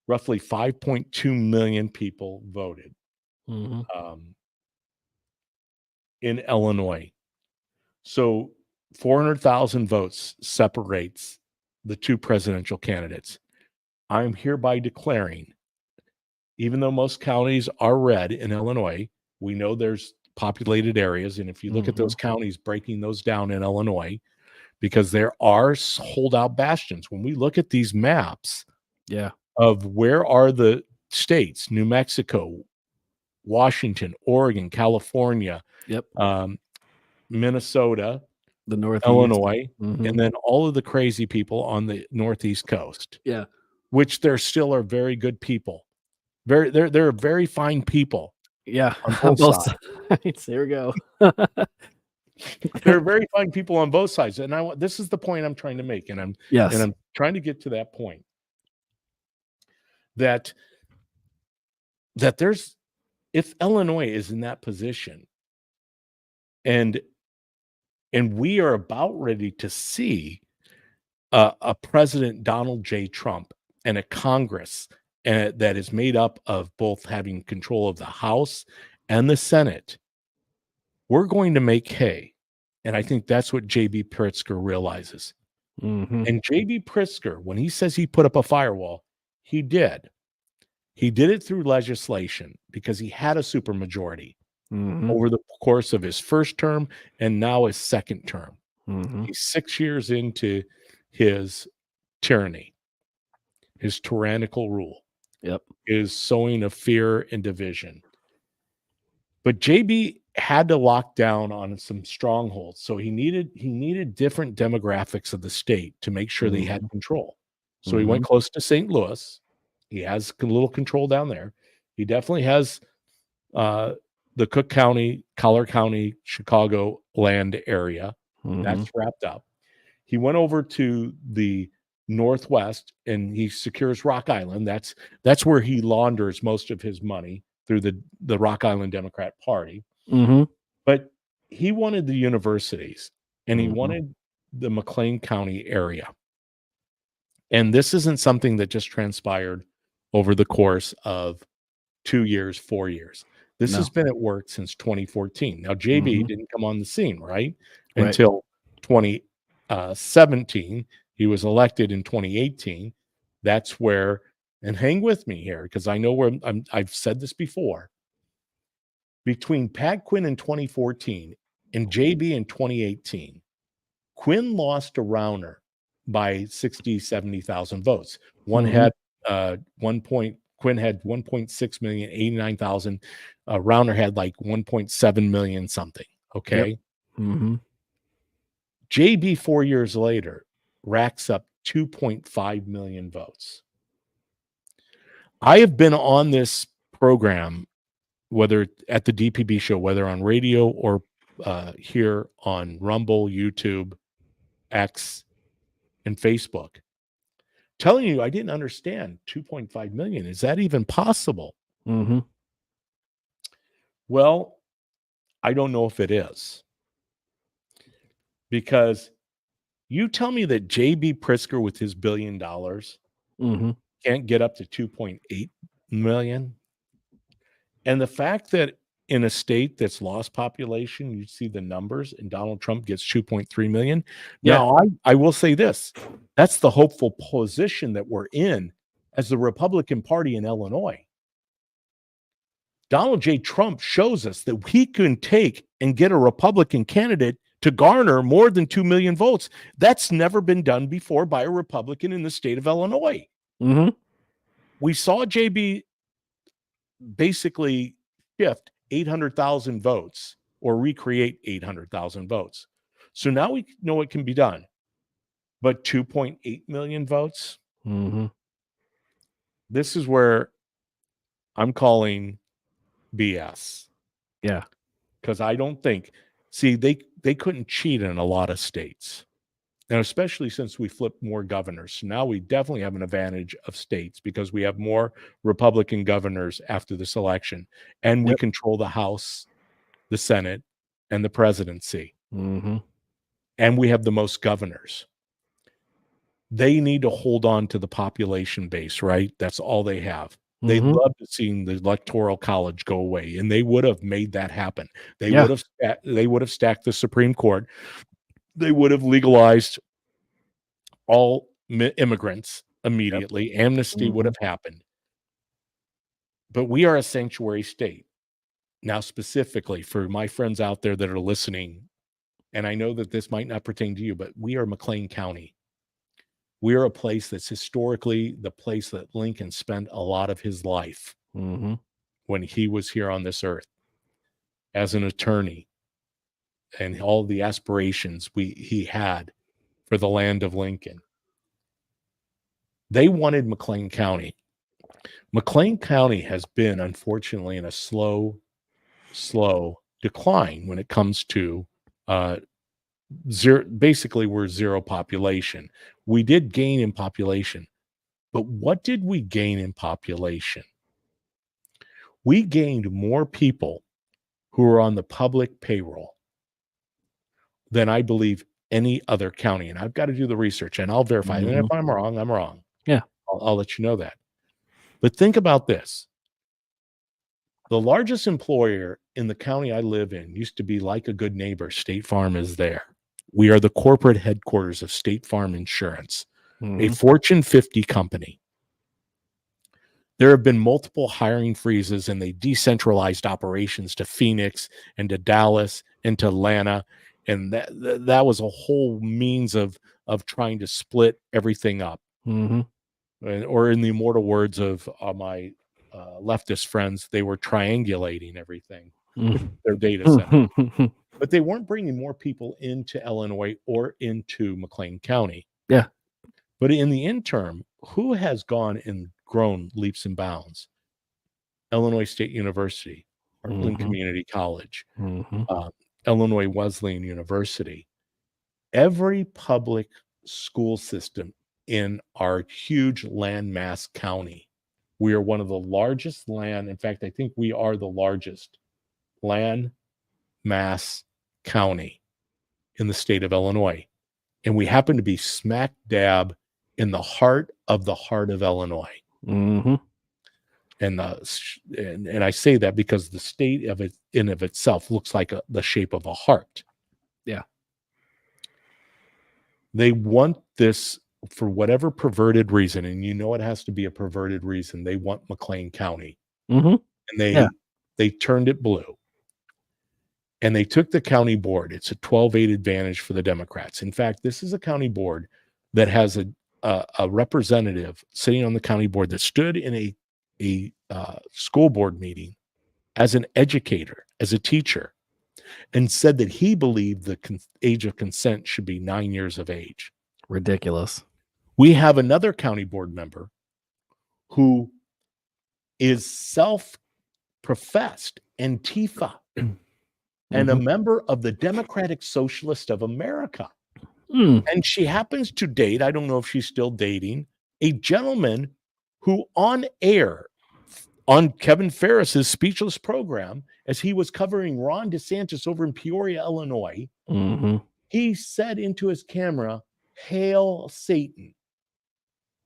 roughly 5.2 million people voted in Illinois. So 400,000 votes separates the two presidential candidates. I'm hereby declaring, even though most counties are red in Illinois, we know there's populated areas. And if you look at those counties, breaking those down in Illinois, because there are holdout bastions. When we look at these maps of where are the states, New Mexico, Washington, Oregon, California, Minnesota, the Northeast, Illinois, and then all of the crazy people on the Northeast coast. Yeah. Which there still are very good people. They're very fine people. Yeah. On both sides. There we go. There are very fine people on both sides. And this is the point I'm trying to make. And I'm trying to get to that point. That if Illinois is in that position, and And we are about ready to see a President Donald J. Trump and a Congress that is made up of both having control of the House and the Senate. We're going to make hay. And I think that's what J.B. Pritzker realizes. And J.B. Pritzker, when he says he put up a firewall, he did. He did it through legislation because he had a supermajority over the course of his first term and now his second term. He's 6 years into his tyranny, his tyrannical rule. Is sowing of fear and division. But JB had to lock down on some strongholds. So he needed different demographics of the state to make sure they had control. So he went close to St. Louis. He has a little control down there. He definitely has the Cook County, Collier County, Chicago land area. That's wrapped up. He went over to the Northwest and he secures Rock Island. That's where he launders most of his money through the Rock Island Democrat Party. But he wanted the universities and he wanted the McLean County area. And this isn't something that just transpired over the course of 2 years, 4 years. This has been at work since 2014. Now, JB didn't come on the scene, right? Until 2017. He was elected in 2018. That's where, and hang with me here, because I know where I've said this before. Between Pat Quinn in 2014 and JB in 2018, Quinn lost to Rauner by 60, 70,000 votes. One had Quinn had 1.6 million, 89,000. Rauner had like 1.7 million something. Okay. JB 4 years later racks up 2.5 million votes. I have been on this program, whether at the DPB show, whether on radio or here on Rumble, YouTube, X, and Facebook, telling you I didn't understand 2.5 million. Is that even possible? Well, I don't know if it is. Because you tell me that J.B. Pritzker with his $1 billion can't get up to 2.8 million. And the fact that in a state that's lost population, you see the numbers, and Donald Trump gets 2.3 million. Now, I will say this. That's the hopeful position that we're in as the Republican Party in Illinois. Donald J. Trump shows us that we can take and get a Republican candidate to garner more than 2 million votes. That's never been done before by a Republican in the state of Illinois. We saw JB basically shift 800,000 votes or recreate 800,000 votes. So now we know it can be done. But 2.8 million votes? This is where I'm calling BS. Yeah. Because I don't think, see, they couldn't cheat in a lot of states. And especially since we flipped more governors. So now we definitely have an advantage of states because we have more Republican governors after this election. And we control the House, the Senate, and the presidency. And we have the most governors. They need to hold on to the population base, right? That's all they have. They'd love to see the Electoral College go away, and they would have made that happen. They would have stacked the Supreme Court. They would have legalized all immigrants immediately. Amnesty would have happened. But we are a sanctuary state. Now, specifically for my friends out there that are listening, and I know that this might not pertain to you, but we are McLean County. We are a place that's historically the place that Lincoln spent a lot of his life when he was here on this earth as an attorney, and all the aspirations he had for the land of Lincoln. They wanted McLean County. McLean County has been, unfortunately, in a slow decline when it comes to zero. Basically, we're zero population. We did gain in population, but what did we gain in population? We gained more people who are on the public payroll. than I believe any other county. And I've got to do the research and I'll verify. And if I'm wrong, I'm wrong. Yeah. I'll let you know that. But think about this. The largest employer in the county I live in used to be Like a Good Neighbor. State Farm is there. We are the corporate headquarters of State Farm Insurance, a Fortune 50 company. There have been multiple hiring freezes, and they decentralized operations to Phoenix and to Dallas and to Atlanta. And that was a whole means of trying to split everything up. Or in the immortal words of my leftist friends, they were triangulating everything, their data center. But they weren't bringing more people into Illinois or into McLean County. Yeah. But in the interim, who has gone and grown leaps and bounds? Illinois State University, Heartland Community College, Illinois Wesleyan University. Every public school system in our huge landmass county. We are one of the largest in fact, I think we are the largest land mass county in the state of Illinois. And we happen to be smack dab in the heart of Illinois. And I say that because the state of it in of itself looks like the shape of a heart. Yeah. They want this for whatever perverted reason, and you know it has to be a perverted reason. They want McLean County. And they turned it blue. And they took the county board. It's a 12-8 advantage for the Democrats. In fact, this is a county board that has a representative sitting on the county board that stood in a school board meeting as an educator, as a teacher, and said that he believed the age of consent should be 9 years of age. Ridiculous. We have another county board member who is self-professed Antifa and a member of the Democratic Socialist of America. And she happens to date, I don't know if she's still dating, a gentleman who on air on Kevin Ferris's Speechless program, as he was covering Ron DeSantis over in Peoria, Illinois, he said into his camera, "Hail Satan."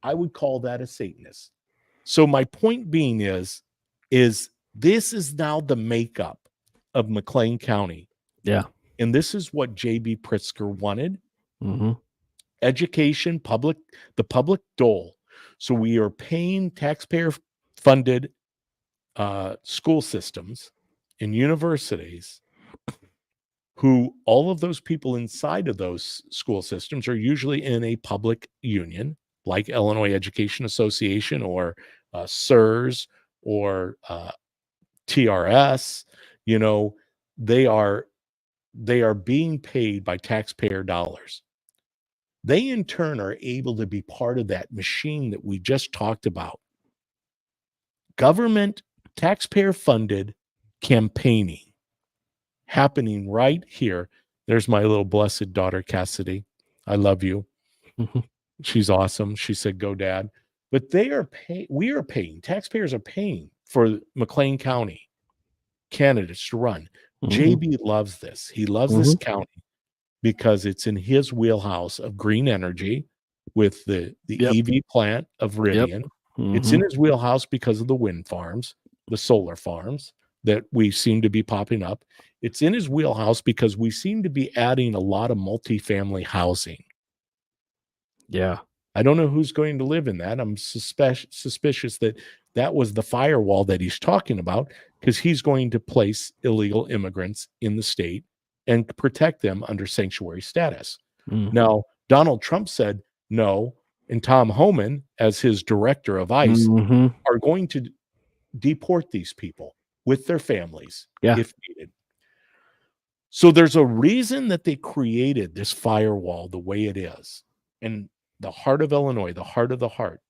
I would call that a Satanist. So my point being is this is now the makeup of McLean County. Yeah. And this is what J.B. Pritzker wanted. Education, the public dole. So we are paying taxpayer-funded school systems and universities who all of those people inside of those school systems are usually in a public union like Illinois Education Association or SERS or TRS. You know, they are being paid by taxpayer dollars. They in turn are able to be part of that machine that we just talked about. Government, taxpayer-funded campaigning happening right here. There's my little blessed daughter, Cassidy. I love you. She's awesome. She said, "Go, Dad." But we are paying, taxpayers are paying for McLean County candidates to run. JB loves this. He loves this county because it's in his wheelhouse of green energy with the EV plant of Rivian. It's in his wheelhouse because of the wind farms, the solar farms that we seem to be popping up. It's in his wheelhouse because we seem to be adding a lot of multifamily housing. Yeah. I don't know who's going to live in that. I'm suspicious that was the firewall that he's talking about, because he's going to place illegal immigrants in the state and protect them under sanctuary status. Now, Donald Trump said no, and Tom Homan, as his director of ICE, are going to deport these people with their families if needed. So there's a reason that they created this firewall the way it is. And the heart of Illinois, the heart of the heart,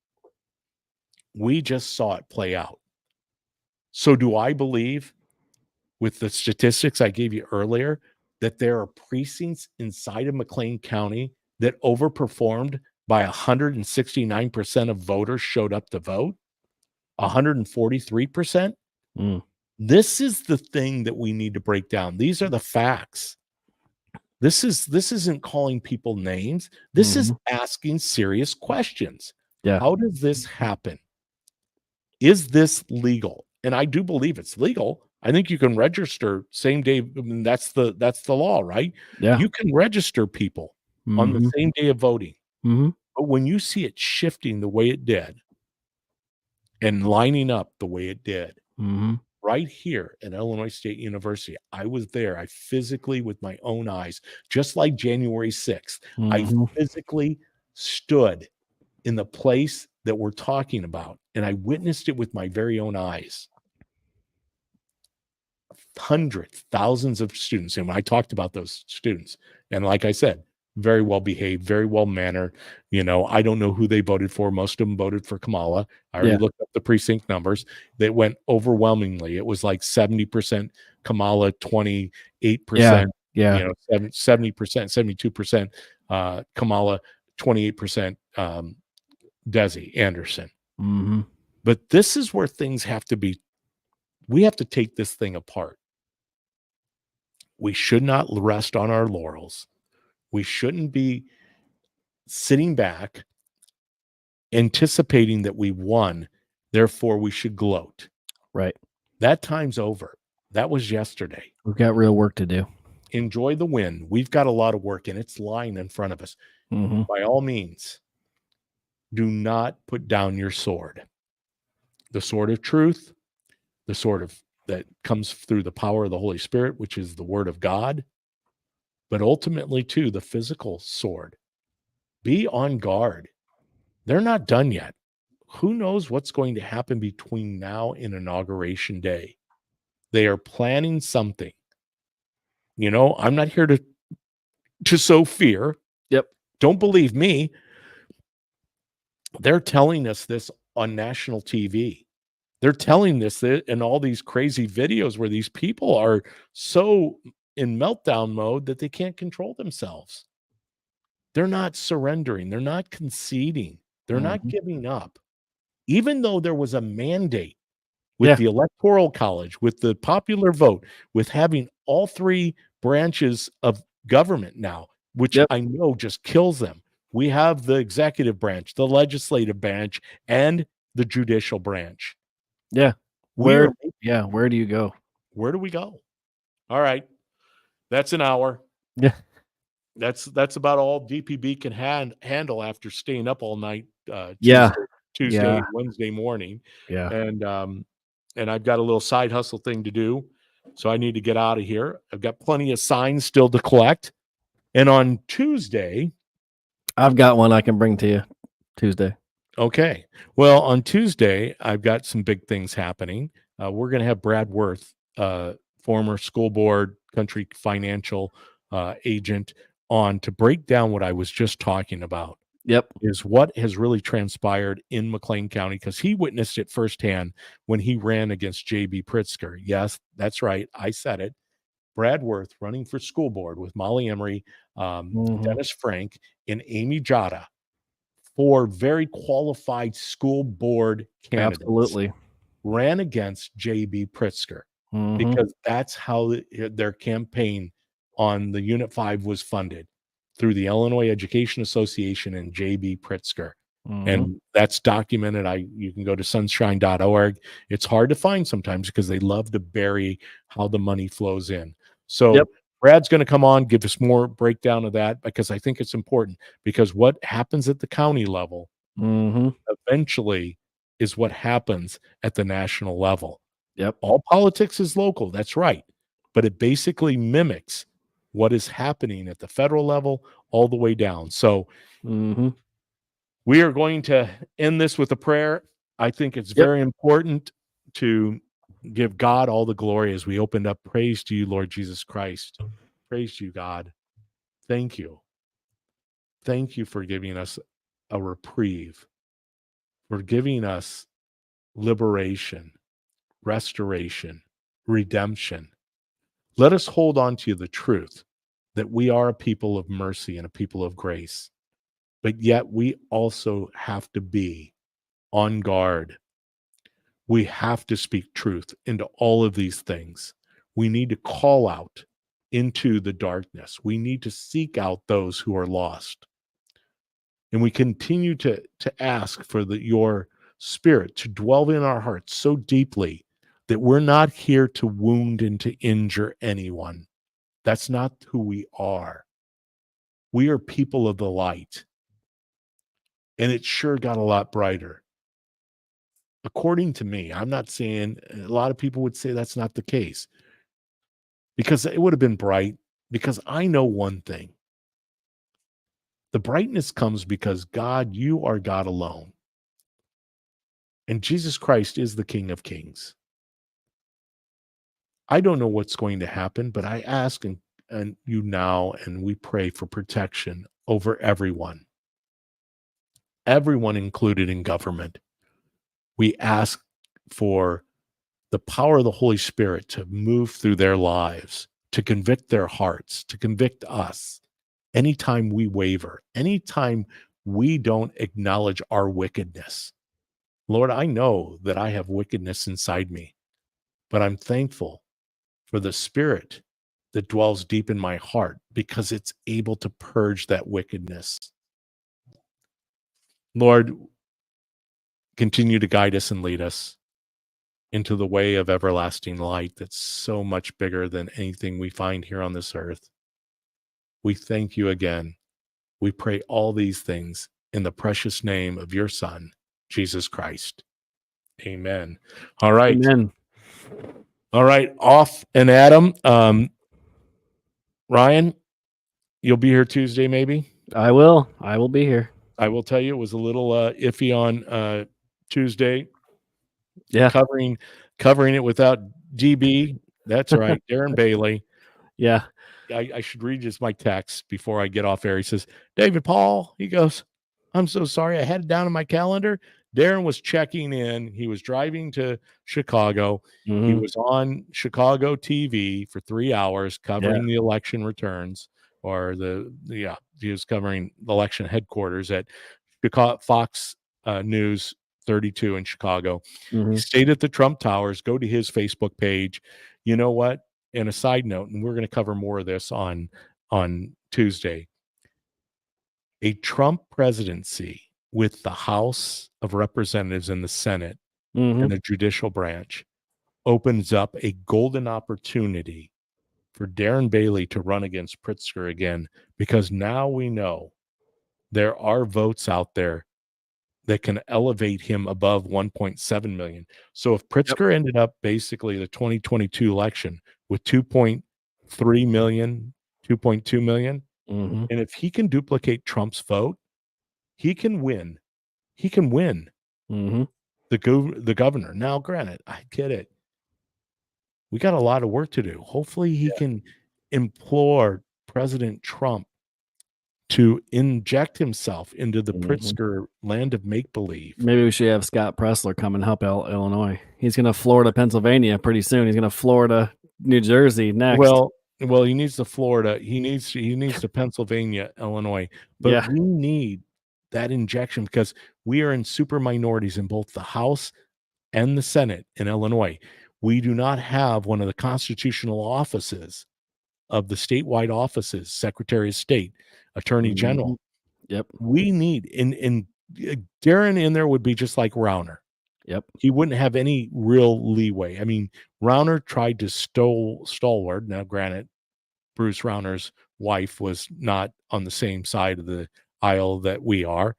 we just saw it play out. So do I believe, with the statistics I gave you earlier, that there are precincts inside of McLean County that overperformed by 169% of voters showed up to vote? 143%? This is the thing that we need to break down. These are the facts. This isn't calling people names. This is asking serious questions. Yeah. How does this happen? Is this legal? And I do believe it's legal. I think you can register same day. I mean, that's the law, right? Yeah. You can register people on the same day of voting. But when you see it shifting the way it did and lining up the way it did, right here at Illinois State University, I was there. I physically, with my own eyes, just like January 6th, I physically stood in the place that we're talking about, and I witnessed it with my very own eyes. Hundreds, thousands of students. And when I talked about those students, and like I said, very well behaved, very well mannered. I don't know who they voted for. Most of them voted for Kamala. I already looked up the precinct numbers. They went overwhelmingly. It was like 70% Kamala, 28%, 70%, 72% Kamala, 28% Desi Anderson. But this is where things have to be. We have to take this thing apart. We should not rest on our laurels. We shouldn't be sitting back anticipating that we won. Therefore, we should gloat. Right. That time's over. That was yesterday. We've got real work to do. Enjoy the win. We've got a lot of work, and it's lying in front of us. By all means, do not put down your sword. The sword of truth, the sword of that comes through the power of the Holy Spirit, which is the word of God, but ultimately too, the physical sword. Be on guard. They're not done yet. Who knows what's going to happen between now and Inauguration Day? They are planning something. I'm not here to sow fear. Yep. Don't believe me. They're telling us this on national TV. They're telling this in all these crazy videos where these people are so in meltdown mode that they can't control themselves. They're not surrendering. They're not conceding. They're not giving up. Even though there was a mandate with the Electoral College, with the popular vote, with having all three branches of government now, which I know just kills them. We have the executive branch, the legislative branch, and the judicial branch. Yeah. Where do you go? Where do we go? All right. That's an hour. Yeah. That's about all DPB can handle after staying up all night Tuesday, Wednesday morning. Yeah. And I've got a little side hustle thing to do. So I need to get out of here. I've got plenty of signs still to collect. And on Tuesday, I've got one I can bring to you Tuesday. Okay. Well, on Tuesday, I've got some big things happening. We're going to have Brad Worth, former school board, country financial agent, on to break down what I was just talking about. Yep. Is what has really transpired in McLean County, because he witnessed it firsthand when he ran against J.B. Pritzker. Yes, that's right. I said it. Brad Worth running for school board with Molly Emery, Dennis Frank, and Amy Jada. 4 very qualified school board candidates Absolutely. ran against J.B. Pritzker because that's how their campaign on the Unit 5 was funded, through the Illinois Education Association and J.B. Pritzker. And that's documented. You can go to sunshine.org. It's hard to find sometimes because they love to bury how the money flows in. So Brad's going to come on, give us more breakdown of that, because I think it's important, because what happens at the county level eventually is what happens at the national level. Yep. All politics is local. That's right. But it basically mimics what is happening at the federal level all the way down. So we are going to end this with a prayer. I think it's very important to give God all the glory as we opened up. Praise to you, Lord Jesus Christ. Praise to you, God. Thank you. Thank you for giving us a reprieve, for giving us liberation, restoration, redemption. Let us hold on to the truth that we are a people of mercy and a people of grace, but yet we also have to be on guard. We have to speak truth into all of these things. We need to call out into the darkness. We need to seek out those who are lost. And we continue to ask for your Spirit to dwell in our hearts so deeply that we're not here to wound and to injure anyone. That's not who we are. We are people of the light. And it sure got a lot brighter. According to me, I'm not saying, a lot of people would say that's not the case, because it would have been bright, because I know one thing. The brightness comes because God, you are God alone. And Jesus Christ is the King of Kings. I don't know what's going to happen, but I ask and you now, and we pray for protection over everyone included in government. We ask for the power of the Holy Spirit to move through their lives, to convict their hearts, to convict us. Anytime we waver, anytime we don't acknowledge our wickedness. Lord, I know that I have wickedness inside me, but I'm thankful for the Spirit that dwells deep in my heart, because it's able to purge that wickedness. Lord, continue to guide us and lead us into the way of everlasting light that's so much bigger than anything we find here on this earth. We thank you again. We pray all these things in the precious name of your Son, Jesus Christ. Amen. All right. Amen. All right. Off and Adam. Ryan, you'll be here Tuesday, maybe? I will. I will be here. I will tell you, it was a little iffy on Tuesday. Yeah. Covering it without DB. That's right. Darren Bailey. Yeah. I should read just my text before I get off air. He says, David Paul, he goes, I'm so sorry. I had it down on my calendar. Darren was checking in. He was driving to Chicago. Mm-hmm. He was on Chicago TV for 3 hours covering the election returns, or he was covering the election headquarters at Chicago, Fox News 32 in Chicago. Mm-hmm. He stayed at the Trump Towers. Go to his Facebook page. You know what? And a side note, and we're going to cover more of this on Tuesday. A Trump presidency with the House of Representatives and the Senate and the judicial branch opens up a golden opportunity for Darren Bailey to run against Pritzker again, because now we know there are votes out there that can elevate him above 1.7 million. So if Pritzker ended up basically the 2022 election with 2.3 million, 2.2 million, and if he can duplicate Trump's vote, he can win. He can win the governor. Now, granted, I get it. We got a lot of work to do. Hopefully he can implore President Trump to inject himself into the Pritzker land of make-believe. Maybe we should have Scott Pressler come and help Illinois. He's going to Florida, Pennsylvania pretty soon. He's going to Florida, New Jersey next. Well, he needs to Florida. He needs to Pennsylvania, Illinois. But we need that injection, because we are in super minorities in both the House and the Senate in Illinois. We do not have one of the constitutional offices of the statewide offices, Secretary of State, Attorney General. Yep. We need, and Darren in there would be just like Rauner. Yep. He wouldn't have any real leeway. I mean, Rauner tried to stalwart. Now, granted, Bruce Rauner's wife was not on the same side of the aisle that we are.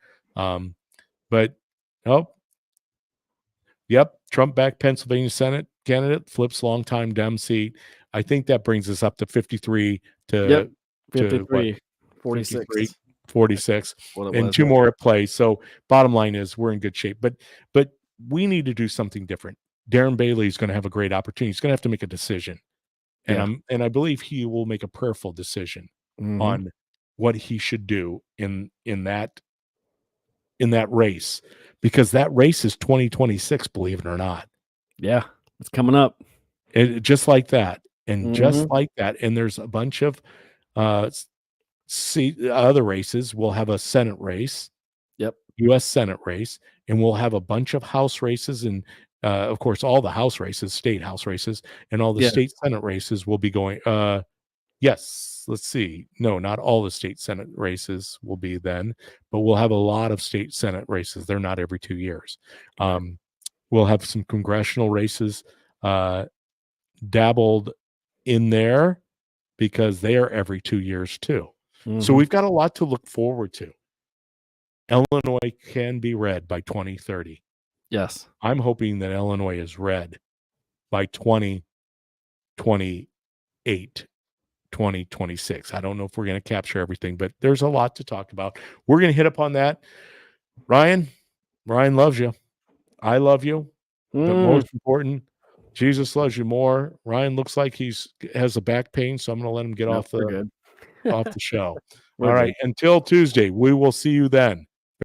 Trump back Pennsylvania Senate candidate, flips longtime Dem seat. I think that brings us up to 53 to 53, to 46. 46, and two more at play. So bottom line is we're in good shape, but we need to do something different. Darren Bailey is going to have a great opportunity. He's going to have to make a decision, and I believe he will make a prayerful decision on what he should do in that race, because that race is 2026, believe it or not. Yeah, it's coming up. Just like that, and just like that, and there's a bunch of other races. We'll have a Senate race, U.S. Senate race, and we'll have a bunch of House races, and of course, all the House races, state House races, and all the state Senate races will be going. Yes, let's see. No, not all the state Senate races will be then, but we'll have a lot of state Senate races. They're not every 2 years. We'll have some congressional races dabbled in there because they are every 2 years too. So we've got a lot to look forward to. Illinois can be red by 2030. Yes. I'm hoping that Illinois is red by 2028, 2026. I don't know if we're going to capture everything, but there's a lot to talk about. We're going to hit upon that. Ryan loves you. I love you. But most important, Jesus loves you more. Ryan looks like has a back pain, so I'm going to let him get off the show. All right. Until Tuesday, we will see you then.